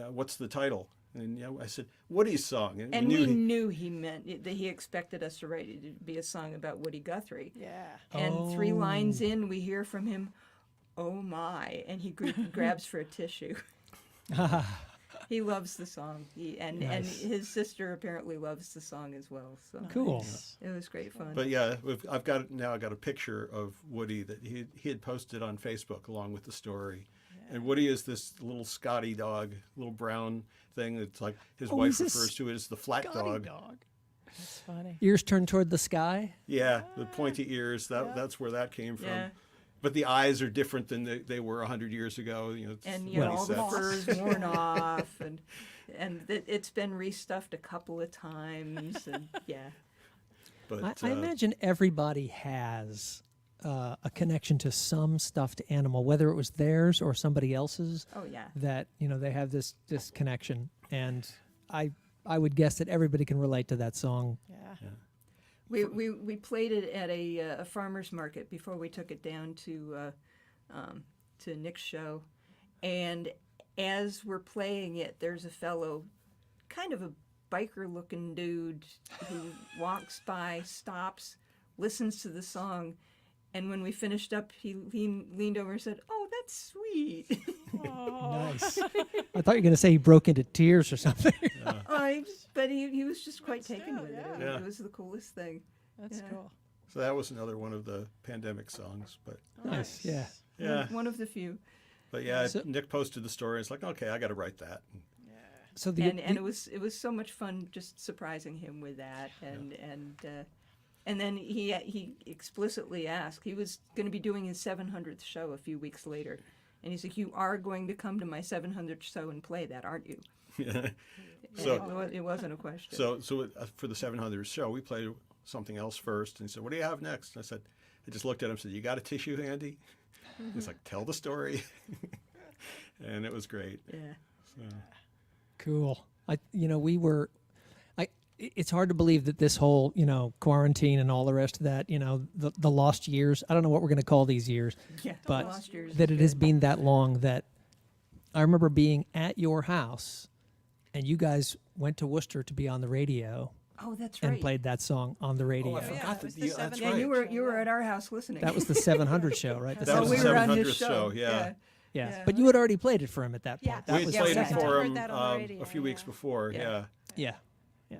what's the title? And I said, Woody's song. And we knew he meant that he expected us to write it to be a song about Woody Guthrie. Yeah. And 3 lines in, we hear from him, "Oh my!" and he grabs for a tissue. He loves the song. And his sister apparently loves the song as well. So Cool. it was great fun. But yeah, I got a picture of Woody that he had posted on Facebook along with the story. Yeah. And Woody is this little Scotty dog, little brown thing. It's like his wife he's a refers to it as the flat Scotty dog. That's funny. Ears turned toward the sky. Yeah, the pointy ears. That's where that came from. Yeah. But the eyes are different than they were 100 years ago. And Well, all the sets. fur's worn off, and it's been restuffed a couple of times, and yeah. But I imagine everybody has a connection to some stuffed animal, whether it was theirs or somebody else's. Oh yeah. That they have this connection, and I would guess that everybody can relate to that song. Yeah. We played it at a farmer's market before we took it down to Nick's show, and as we're playing it, there's a fellow, kind of a biker-looking dude, who walks by, stops, listens to the song, and when we finished up, he leaned over and said, "Oh, that's sweet." Nice. I thought you were going to say he broke into tears or something. But he was just quite taken with it. Yeah. It was the coolest thing. That's Yeah. cool. So that was another one of the pandemic songs, but Nice. Yeah. yeah. One of the few. But yeah, So- Nick posted the story. It's like, okay, I got to write that. So And it was so much fun just surprising him with that, and then he explicitly asked. He was going to be doing his 700th show a few weeks later, and he's like, "You are going to come to my 700th show and play that, aren't you?" So it wasn't a question. So for the 700th show, we played something else first. And he said, "What do you have next?" And I just looked at him and said, "You got a tissue handy?" He's like, "Tell the story." And it was great. Yeah. So, Cool. It's hard to believe that this whole, quarantine and all the rest of that, the lost years, I don't know what we're going to call these years, Yeah. but Lost years that is it has good. been that long that I remember being at your house and you guys went to Worcester to be on the radio Oh, that's and right. played that song on the radio. I forgot yeah, it that was the that's 700 Yeah, right. you were at our house listening. That was the 700 show, right? The That was we the were on his 700th show, yeah. Yeah. Yeah. But you had already played it for him at that point. Yeah. That We was had played the it second. for Heard him that on the radio, a few weeks yeah. before. Yeah. Yeah. Yeah.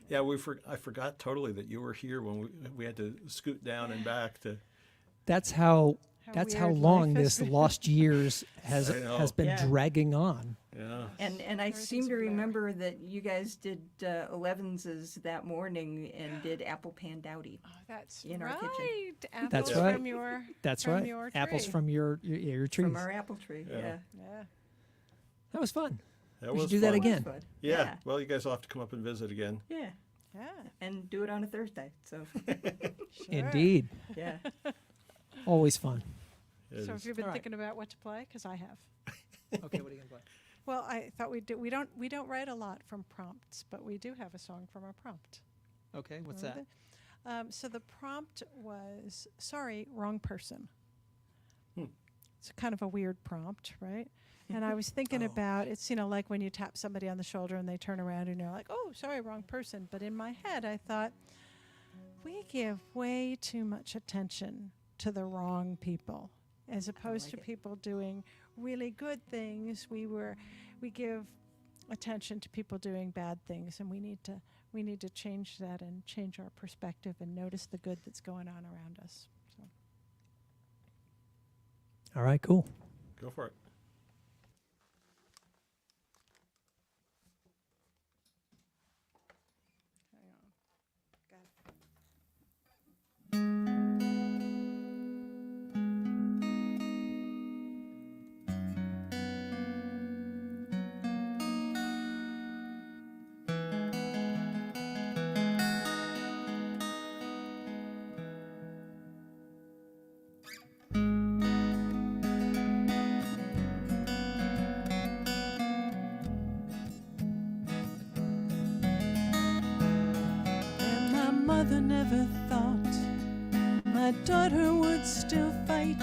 Yeah, I forgot totally that you were here when we had to scoot down and back to. That's how weird long life this has been. lost years has I know. has been Yeah. dragging on. Yeah. And I Everything's seem to a blur. remember that you guys did 11s that morning and did apple pandowdy. Oh, that's In our right. kitchen. Apples That's right. from your That's from right. your Apples tree. from your trees. From our apple tree. Yeah. Yeah. Yeah. That was fun. That We should was do that fun. again. Fun. Yeah. Well, you guys will have to come up and visit again. Yeah. Yeah. And do it on a Thursday. So Sure. Indeed. yeah. Always fun. It So is. have you been All right. thinking about what to play? Because I have. Okay, what are you gonna play? Well, I thought we do. We don't write a lot from prompts, but we do have a song from our prompt. Okay, what's Remember that? So the prompt was, "Sorry, wrong person." It's kind of a weird prompt, right? And I was thinking about, it's, like when you tap somebody on the shoulder and they turn around and you're like, "Oh, sorry, wrong person." But in my head, I thought, we give way too much attention to the wrong people as opposed like to it. people doing really good things. We give attention to people doing bad things, and we need to change that and change our perspective and notice the good that's going on around us. So. All right, cool. Go for it. And my mother never thought my daughter would still fight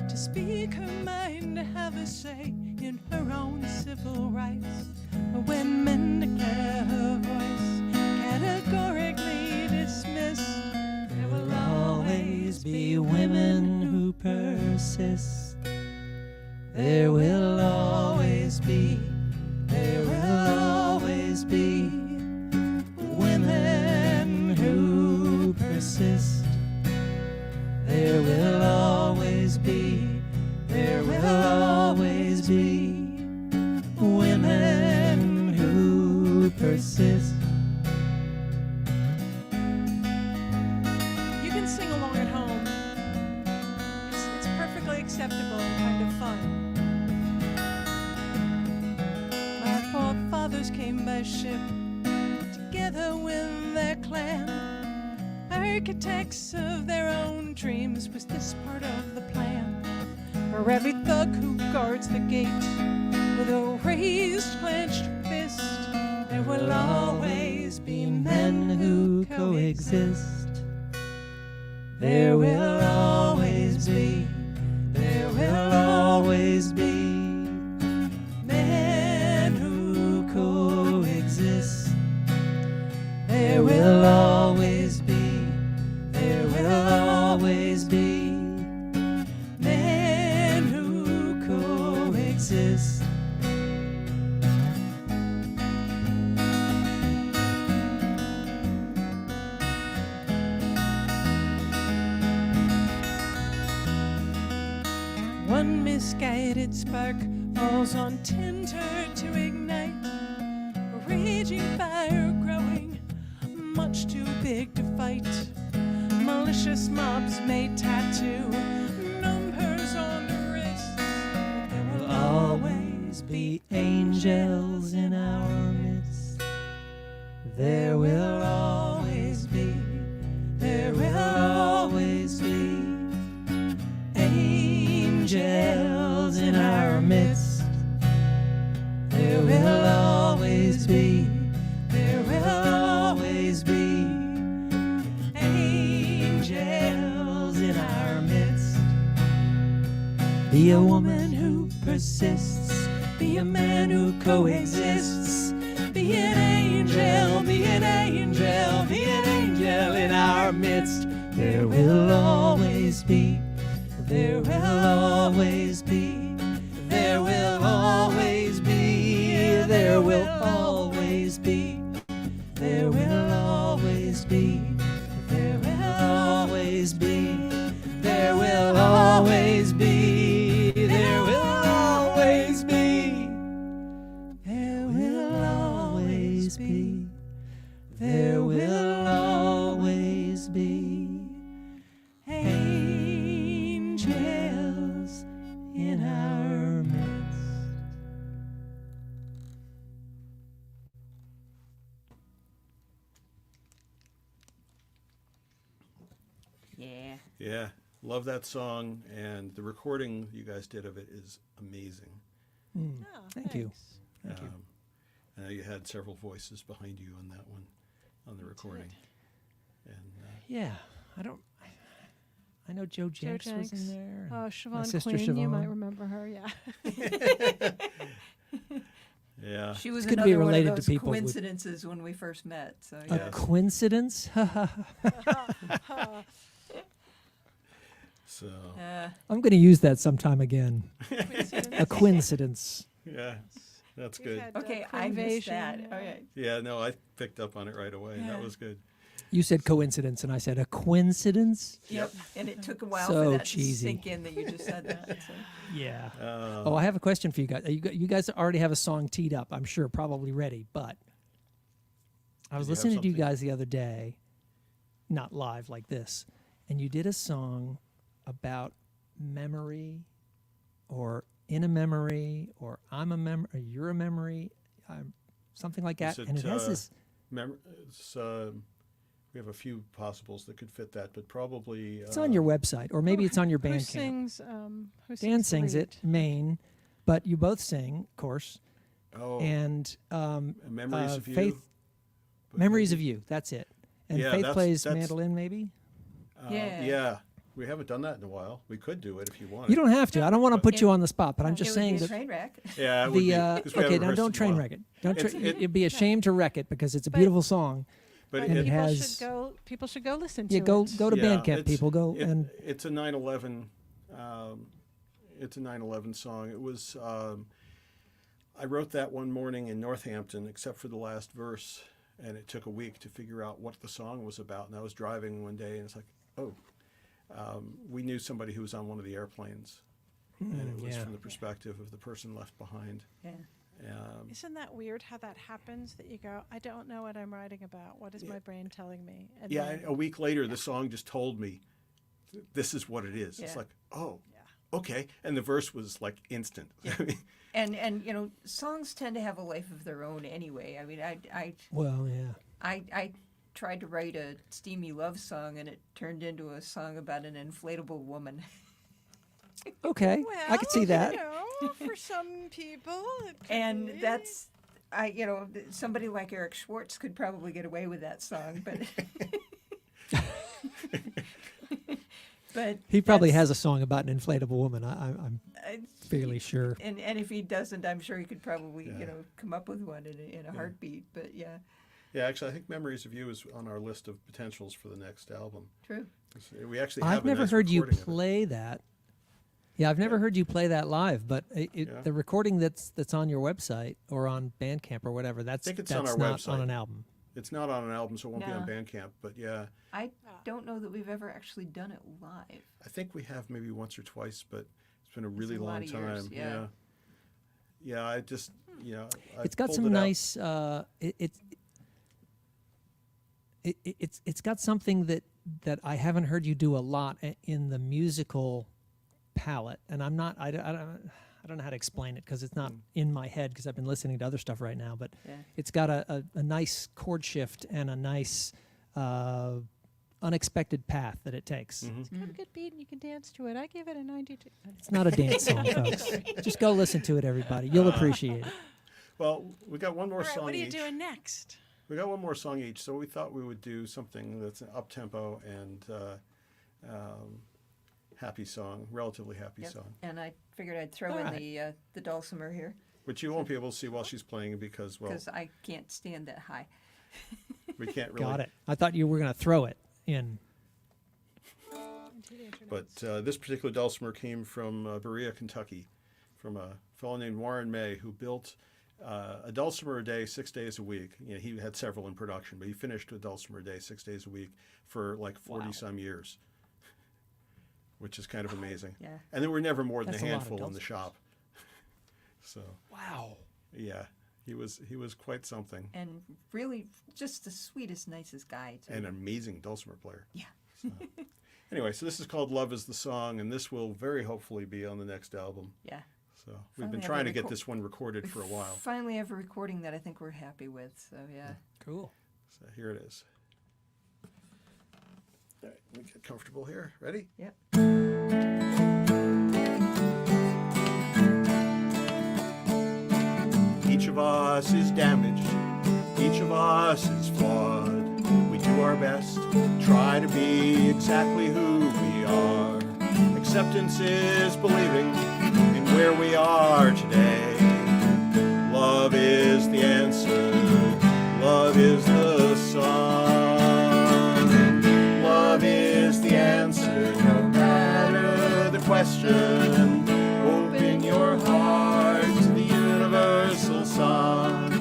to speak her mind, to have a say in her own civil rights. But when men declare her voice categorically dismissed, there will always be women who persist. There will always be women who persist. There will always be women who persist. You can sing along at home. It's perfectly acceptable and kind of fun. My forefathers came by ship, together with their clan. Architects of their own dreams, was this part of the plan? For every thug who guards the gate with a raised, clenched fist, there will always be men who coexist. There will always be men who coexist. There will always be One misguided spark falls on tinder to ignite a raging fire growing much too big to fight. Malicious mobs may tattoo numbers on the wrists, but there will always be angels in our midst. There will always be, there will always be angels in our midst. There will always be, there will always be angels in our midst. Be a woman who persists, be a man who coexists, be an angel, be an angel, be an angel in our midst. There will always be, there will always be, there will always be, there will always be, there will always be, there will always be, there will always be, there will always be, there will always be, there will always be angels in our midst. Yeah. Yeah, love that song, and the recording you guys did of it is amazing. Oh, Thank you. thanks. Thank you. I know you had several voices behind you on that one, on the recording. And Yeah, I know Joe Jenks was in Jenks. there. Oh, Siobhan sister Quinn, you might Siobhan. remember her, yeah. yeah, She was It's good to be another one related of to those people with- coincidences when we first met. So A yeah. coincidence? so I'm going to use that sometime again. A coincidence. yeah, that's We've good. had, Okay, I missed that. Quinvasion, Okay. Yeah, no, I picked up on it right away. Yeah. That was good. You said coincidence, and I said a coincidence? Yep. And it took a while So for that cheesy. to sink in that you just said that. So. Yeah. Uh, Oh, I have a question for you guys. You guys already have a song teed up, I'm sure, probably ready, but I was Did you have listening to you something? guys the other day, not live like this, and you did a song about memory or in a memory or I'm a memory or you're a memory, something like that. Is it, And it has this, it's, we have a few possibles that could fit that, but probably it's on your website, or maybe it's on your Who Bandcamp. sings, who Dan the sings lead? it, Maine, but you both sing, of course. Oh, And Memories of You. Faith, but Memories maybe- of You, that's it. And Yeah, Faith that's- plays that's- mandolin, maybe? Yeah. Yeah, we haven't done that in a while. We could do it if you want. You don't have to. I don't want to put It- you on the spot, but I'm It just would saying be a that train wreck. Yeah, it would be, 'cause we okay, haven't now rehearsed don't in a train while. wreck it. Don't It's- it'd be a shame to wreck it because it's a beautiful song. But But and it people has- people should go listen Yeah, to go it. go to Yeah, Bandcamp, it's- people. Go and it's a 9/11. It's a 9/11 song. It was. I wrote that one morning in Northampton, except for the last verse, and it took a week to figure out what the song was about. And I was driving one day, and it's like, oh, we knew somebody who was on one of the airplanes, and it was yeah. from the perspective of the person left behind. Yeah. Isn't that weird how that happens, that you go, I don't know what I'm writing about. What is my brain telling me? And Yeah, then- and a week later, the song just told me, this is what it is. It's Yeah. like, oh, Yeah. okay. And the verse was like instant. And you know, songs tend to have a life of their own anyway. I mean, well, yeah. I tried to write a steamy love song, and it turned into a song about an inflatable woman. Okay, I could see that. You know, for some people. It could And be. that's somebody like Eric Schwartz could probably get away with that song, but but He probably that's- has a song about an inflatable woman. I'm fairly sure. And if he doesn't, I'm sure he could probably Yeah. come up with one in a heartbeat. But yeah, Yeah, actually, I think Memories of You is on our list of potentials for the next album. true. We actually have I've a never nice heard you recording of it. play that. Yeah, I've never heard you play that live, but Yeah. the recording that's on your website or on Bandcamp or whatever, that's think it's on that's our not website. on an album. It's not on an album, so it won't be on No. Bandcamp. But yeah, I don't know that we've ever actually done it live. I think we have maybe once or twice, but It's been a really a lot long of years, time. yeah. Yeah, I just, I It's got pulled some it out. nice. It's got something that I haven't heard you do a lot in the musical palette, and I'm not. I don't know how to explain it because it's not in my head because I've been listening to other stuff right now. But Yeah. it's got a nice chord shift and a nice unexpected path that it takes. It's got a good beat and you can dance to it. I give it a 92. It's not a dance song, folks. Just go listen to it, everybody. You'll appreciate it. Well, we got one more All right, song what are you each. doing next? We got one more song each, so we thought we would do something that's an up-tempo and happy song, relatively happy Yep. song, And I figured I'd throw All in right. the dulcimer here which you won't be able to see while she's playing because, well, because I can't stand that high. we can't really. Got it. I thought you were going to throw it in. But this particular dulcimer came from Berea, Kentucky, from a fellow named Warren May who built a dulcimer a day, 6 days a week. He had several in production, but he finished a dulcimer a day, 6 days a week for like 40-some years, which is kind of amazing. Yeah. And there were never more than That's a a lot of handful in the dulcimers. shop. So, Wow. yeah, he was quite something. And really just the sweetest, nicest guy, too. And an amazing dulcimer player. Yeah. Anyway, so this is called Love is the Song, and this will very hopefully be on the next album. Yeah. So we've Finally been have trying a to get reco- this one recorded for a while. Finally have a recording that I think we're happy with. So, yeah. Cool. So here it is. All right, let me get comfortable here. Ready? Yep. Each of us is damaged. Each of us is flawed. We do our best, try to be exactly who we are. Acceptance is believing in where we are today. Love is the answer. Love is the song. Love is the answer, no matter the question. Open your heart to the universal song.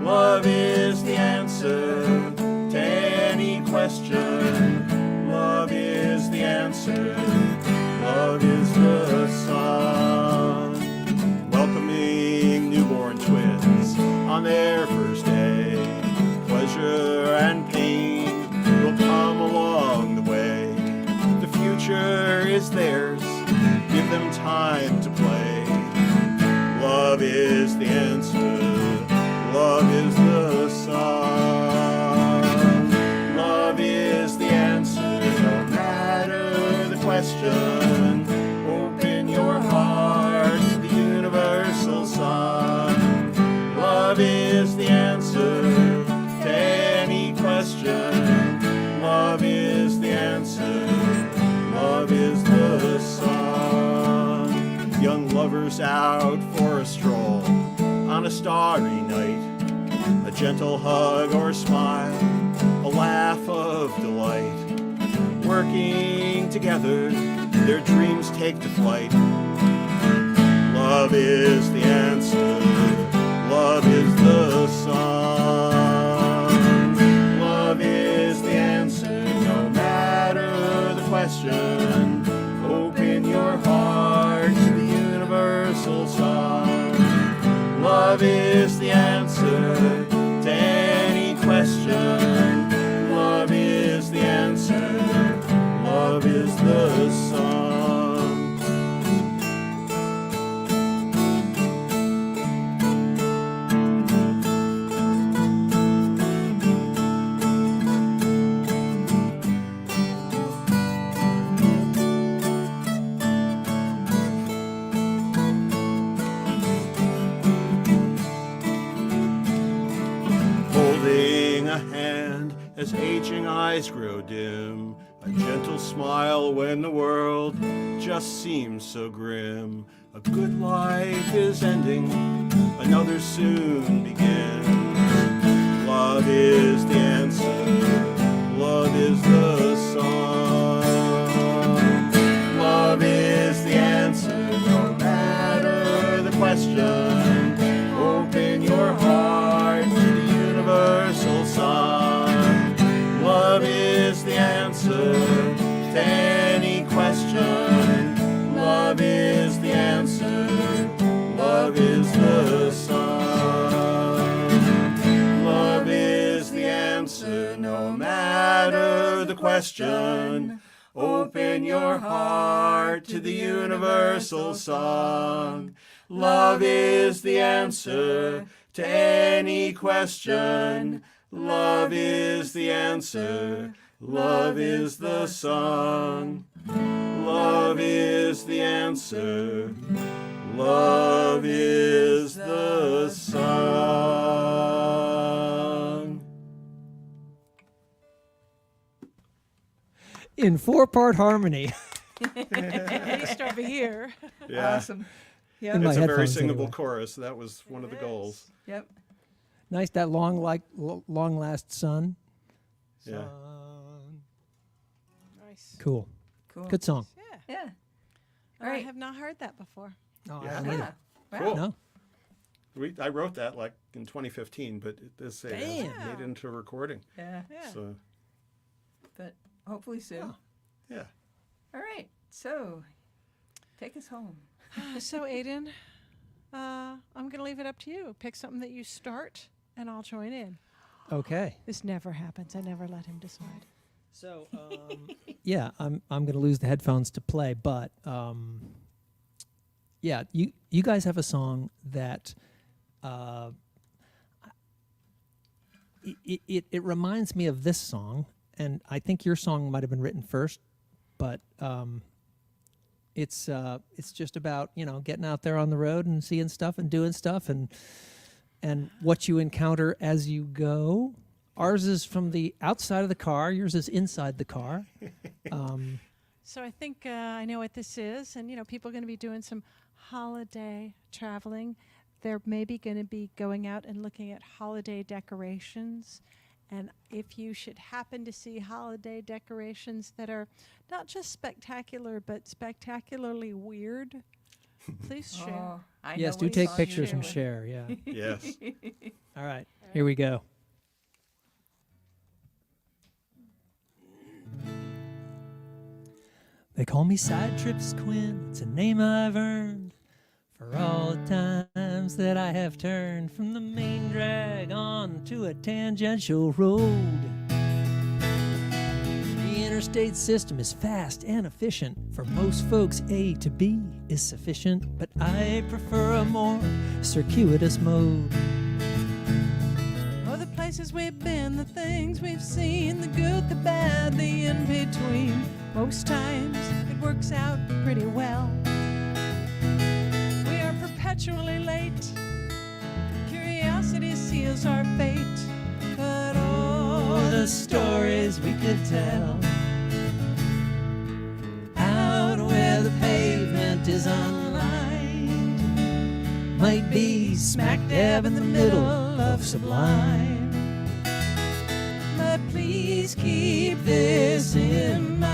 Love is the answer to any question. Love is the answer. Love is the song. Welcoming newborn twins on their first day. Pleasure and pain will come along the way. The future is theirs. Give them time to play. Love is the answer. Love is the song. Love is the answer, no matter the question. Open your heart to the universal song. Love is the answer to any question. Love is the answer. Love is the song. Young lovers out for a stroll on a starry night. A gentle hug or smile, a laugh of delight. Working together, their dreams take to flight. Love is the answer. Love is the song. Love is the answer, no matter the question. Open your heart to the universal song. Love is the answer to any question. Love is the answer. Love is the song. Holding a hand as aging eyes grow dim. A gentle smile when the world just seems so grim. A good life is ending, another soon begins. Love is the answer, love is the song. Love is the answer, no matter the question. Open your heart to the universal song. Love is the answer to any question. Love is question. Open your heart to the universal song. Love is the answer to any question. Love is the answer. Love is the song. Love is the answer. Love is the song. In 4-part harmony. At least over here. Yeah. Awesome. In Yep. my It's a very headphones singable anyway. chorus. That was one of the goals. Yep. Nice, that long last sun. Yeah. Sun. Nice. Cool. Cool. Good song. Yeah. Yeah. I right. have not heard that before. No, Yeah. I don't either. Yeah. Wow. Cool. No. I wrote that like in 2015, but it does say it Damn. made it into a recording. Yeah. Yeah. So, But hopefully soon. yeah. All right. So, take us home. So, Aiden, I'm going to leave it up to you. Pick something that you start, and I'll join in. Okay. This never happens. I never let him decide. So, yeah, I'm going to lose the headphones to play, but yeah, you guys have a song that it reminds me of this song, and I think your song might have been written first, but it's just about, you know, getting out there on the road and seeing stuff and doing stuff and what you encounter as you go. Ours is from the outside of the car. Yours is inside the car. So I think I know what this is, and you know, people are going to be doing some holiday traveling. They're maybe going to be going out and looking at holiday decorations. And if you should happen to see holiday decorations that are not just spectacular, but spectacularly weird, please share. Oh, I Yes, know do what take song pictures you're and doing. share. Yeah. Yes. All right, here we go. They call me Side Trips Quinn. It's a name I've earned for all the times that I have turned from the main drag on to a tangential road. The interstate system is fast and efficient. For most folks, A to B is sufficient, but I prefer a more circuitous mode. Oh, the places we've been, the things we've seen, the good, the bad, the in-between. Most times it works out pretty well. We are perpetually late. Curiosity seals our fate. But oh, The stories we could tell out where the pavement is unlined might be smack dab in the middle of Sublime. but please keep this in mind.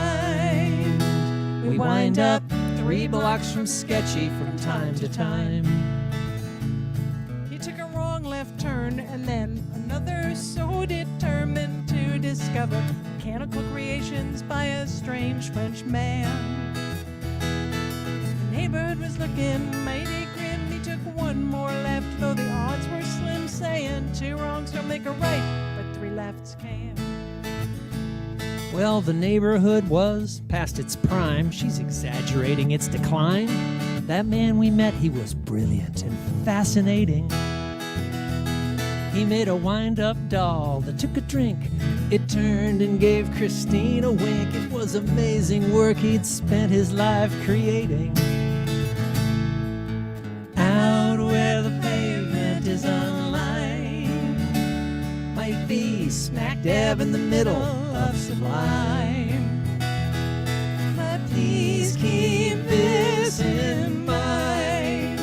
We wind up 3 blocks from sketchy from time to time. He took a wrong left turn and then another, so determined to discover mechanical creations by a strange French man. The neighborhood was looking mighty grim. He took one more left, though the odds were slim, saying 2 wrongs don't make a right, but 3 lefts can. Well, the neighborhood was past its prime. She's exaggerating its decline. That man we met, he was brilliant and fascinating. He made a wind-up doll that took a drink. It turned and gave Christine a wink. It was amazing work he'd spent his life creating. Out where the pavement is unlined might be smack dab in the middle of Sublime. But please keep this in mind.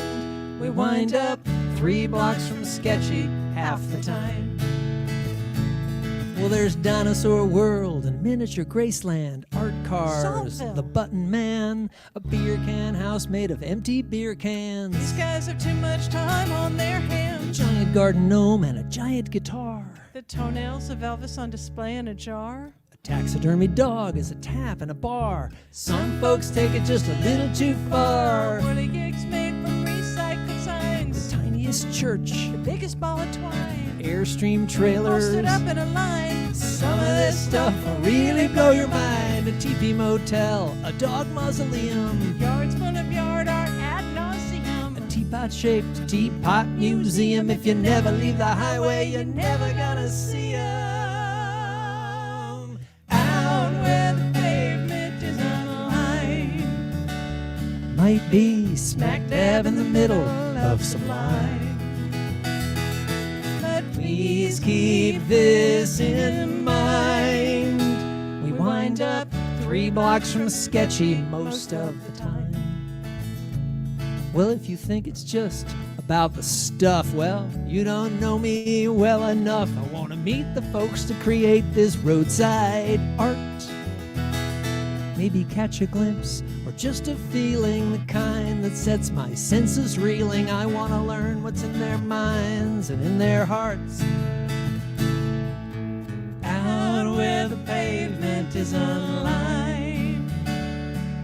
We wind up 3 blocks from sketchy half the time. Well, there's Dinosaur World and Miniature Graceland, art cars, Saltville. the Button Man, a beer can house made of empty beer These cans, guys have too much time on their a hands. giant garden gnome and a giant guitar. The toenails of Elvis on display in a jar. A taxidermy dog is a tap in a bar. Some folks take it just a little too far. 40 gigs made from recycled signs. Tiniest church, The biggest ball of twine. Airstream All trailers, stood up in a line. Some of this stuff will really blow your mind. A teepee motel, a dog mausoleum, Yards full of yard art ad nauseum. a teapot-shaped teapot museum. If you never leave the highway, you're never gonna see 'em. Out where the pavement is unlined, might be smack dab in the middle of some line. But please keep this in mind. We wind up 3 blocks from sketchy most of the time. Well, if you think it's just about the stuff, well, you don't know me well enough. I want to meet the folks to create this roadside art. Maybe catch a glimpse or just a feeling, the kind that sets my senses reeling. I want to learn what's in their minds and in their hearts. Out where the pavement is unlined,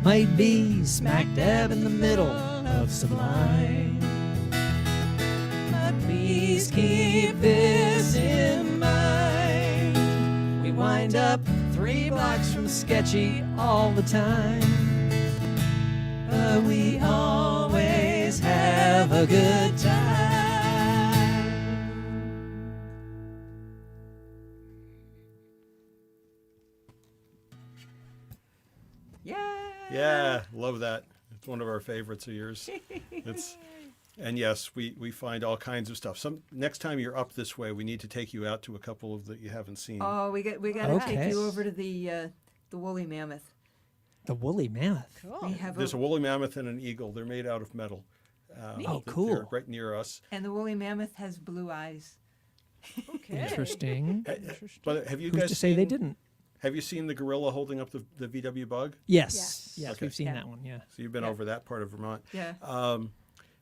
might be smack dab in the middle of some line. But please keep this in mind. We wind up 3 blocks from sketchy all the time, but we always have a good time. Yeah, love that. It's one of our favorites of yours. And yes, we find all kinds of stuff. Next time you're up this way, we need to take you out to a couple of that you haven't seen. Oh, we got to Okay. take you over to the woolly mammoth. The woolly mammoth. Cool. We have There's a woolly mammoth and an eagle. They're made out of metal. Oh, They're cool. right near us. and the woolly mammoth has blue eyes. Okay. Interesting. But have you Who's guys to say they seen- didn't? Have you seen the gorilla holding up the VW bug? Yes. Yes. Yes, we've seen Yeah. that one, yeah. So you've been Yeah. over that part of Vermont. Yeah.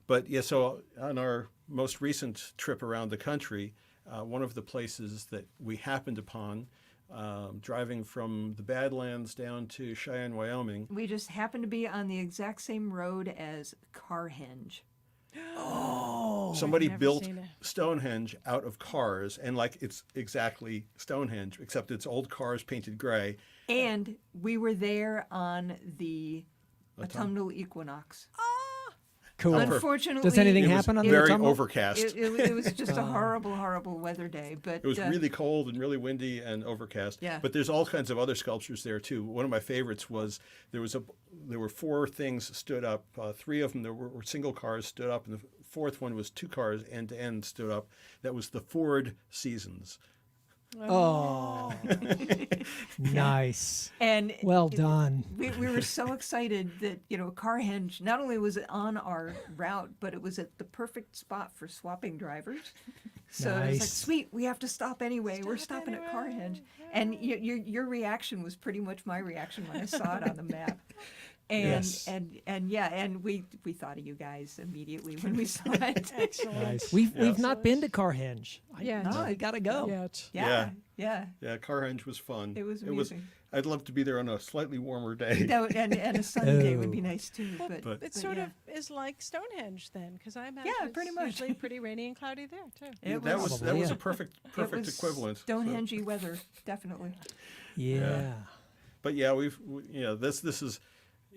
But yeah, so on our most recent trip around the country, one of the places that we happened upon, driving from the Badlands down to Cheyenne, Wyoming, We just happened to be on the exact same road as Carhenge. somebody never built seen it. Stonehenge out of cars, and like it's exactly Stonehenge, except it's old cars painted gray. And we were there on the autumnal equinox. Cool. Unfortunately, Does anything It was happen on the very autumnal? overcast. it was just a horrible, horrible weather day. But It was really cold and really windy and overcast. Yeah. But there's all kinds of other sculptures there too. One of my favorites was there were 4 things stood up. 3 of them there were single cars stood up, and the 4th one was 2 cars end to end stood up. That was the Ford Seasons. Oh, nice. and Well done. we were so excited that Carhenge not only was it on our route, but it was at the perfect spot for swapping drivers. So it was like, Nice. sweet, we have to stop anyway. We're stopping at Carhenge, and your reaction was pretty much my reaction when I saw it on the map. And Yes. and we thought of you guys immediately when we saw it. Excellent. Nice. We've not been to Carhenge. Yeah. I gotta go. Yet. Yeah. Yeah, Carhenge was fun. It was amusing. I'd love to be there on a slightly warmer day. And a sunny day would Oh. be nice too. But- But It sort yeah. of is like Stonehenge then, because I imagine Yeah, it's pretty much. usually pretty rainy and cloudy there too. It that was Probably, a yeah. perfect it was equivalent. So- Stonehenge weather, definitely. Yeah. But yeah, this is,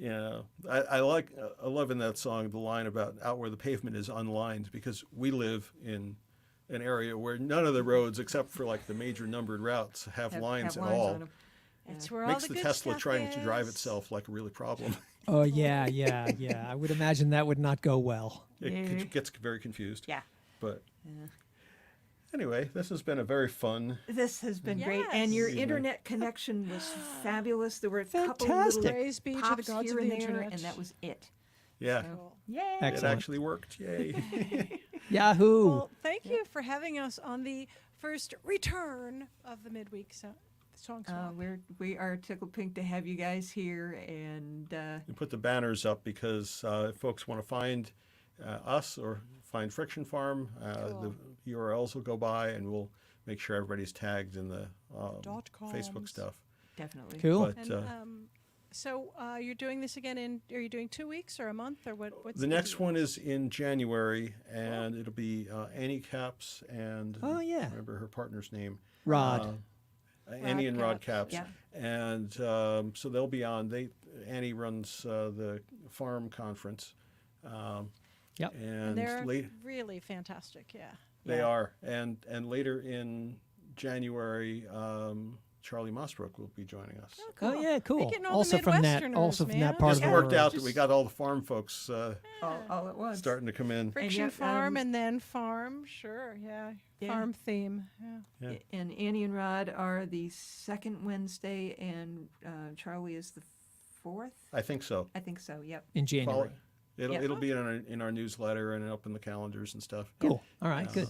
I love in that song the line about out where the pavement is unlined, because we live in an area where none of the roads except for like the major numbered routes have lines at all. on 'em. It's where Makes all the the good Tesla stuff trying to drive is. itself like a really problem. Oh yeah. I would imagine that would not go well. It Yeah. gets very confused. Yeah. But anyway, this has been a very fun. This has been great, and your Yes. internet connection was fabulous. There were a couple Fantastic. little Praise be to the pops gods here of and the there, internet. and that was it. Yeah, Cool. Yay! it Excellent. actually worked. Yay. Yahoo. Well, thank you for having us on the first return of the midweek song swap. We are tickled pink to have you guys here, and We put the banners up because if folks want to find us or find Friction Farm, Cool. the URLs will go by, and we'll make sure everybody's tagged in the Facebook .coms. stuff. definitely. Cool. But And so you're doing this again are you doing 2 weeks or a month or what's the next one is in January, and it'll be Annie Capps and Oh, yeah. remember her partner's name. Rod. Annie and Rod Capps. Yeah. And so they'll be on. Annie runs the farm conference. Yep. And they're late, really fantastic. Yeah. they Yeah. are. And later in January, Charlie Mossbrook will be joining us. Oh yeah, cool. getting all the Also from that, Midwesterners, also from that man. part Just of the worked world. out that we got all the farm folks All at once. starting to come in. Friction yet, Farm and then Farm. Sure. Yeah. Yeah. Farm theme. Yeah. Yeah. And Annie and Rod are the second Wednesday, and Charlie is the fourth. I think so. I think so. Yep. In January. Yeah. It'll be in our newsletter and up in the calendars and stuff. Cool. All right, good.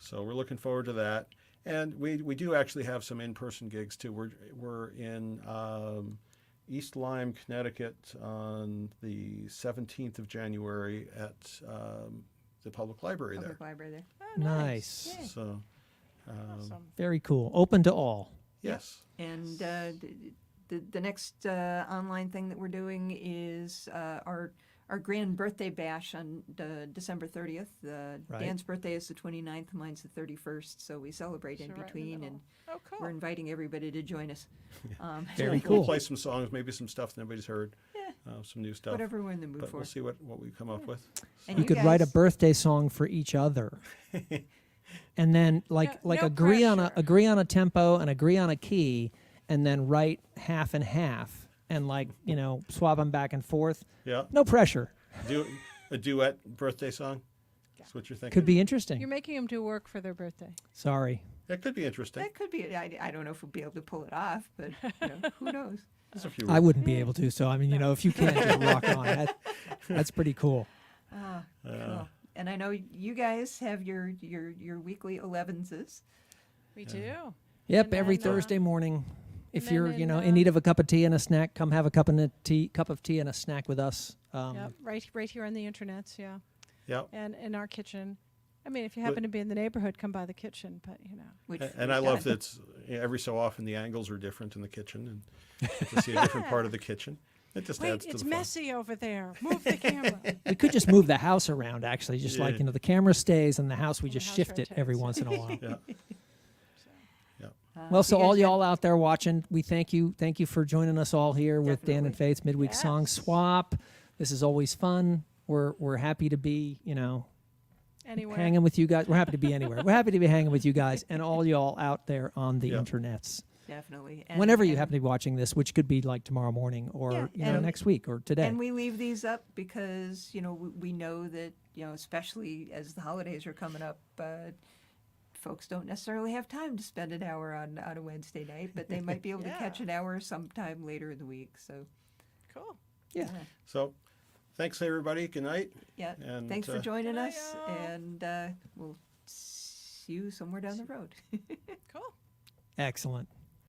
So we're looking forward to that. And we do actually have some in-person gigs too. We're in East Lyme, Connecticut on the 17th of January at the public library Public there. library there. Oh, Nice. Yay. So Awesome. Very cool. Open to all. yes, And the next online thing that we're doing is our grand birthday bash on December 30th. Right. Dan's birthday is the 29th, mine's the 31st, so we celebrate in So right in the between, middle. and Oh, cool. we're inviting everybody to join us. Very we'll cool. play some songs, maybe some stuff nobody's heard, some new stuff. Whatever we're in the mood But for. we'll see what we come up with. And You could write a guys- birthday song for each other. And then like no agree on pressure. a tempo and agree on a key, and then write half and half, and swap them back and forth. Yeah, No pressure. do a duet birthday song. That's what you're thinking. Could be You're interesting. making them do work for their birthday. Sorry. That could be interesting. That could be. I don't know if we'll be able to pull it off, but who knows? There's a few. I wouldn't be able to. So I mean, if you can, just rock on. That's pretty cool. Cool. And I know you guys have your weekly 11s. We do. Yep. And Every then, Thursday morning, if and you're then in need of a cup of tea and a snack, come have a cup of tea and a snack with us. Yep. Right here on the internets. Yeah. Yeah. And in our kitchen. I mean, if you happen to be in the neighborhood, come by the kitchen. But Which And I love that every so often the angles are different in the kitchen, and to see a different part of the kitchen. It just wait, adds to it's the fun. messy over there. Move the camera. We could just move the house around, actually. Just Yeah. the camera stays in the house. We And the just house shift it every rotates. once in a while. Yeah. Yeah. Well, so you guys all got- y'all out there watching, we thank you. Thank you for joining us all here with Dan and Definitely. Faith's Midweek Song Yes. Swap. This is always fun. We're happy to be, Anyway. hanging with you guys. We're happy to be anywhere. We're happy to be hanging with you guys and all y'all out there on the Yeah. internets. Definitely. And, Whenever you and- happen to be watching this, which could be like tomorrow morning or Yeah, and- next week or today. And we leave these up because we know that especially as the holidays are coming up, folks don't necessarily have time to spend an hour on a Wednesday night, but they might be able to catch Yeah. an hour sometime later in the week. So Cool. Yeah. So, thanks everybody. Good night. yeah, And, thanks for joining Good night, us, y'all. and we'll see you somewhere down the road. Cool. Excellent.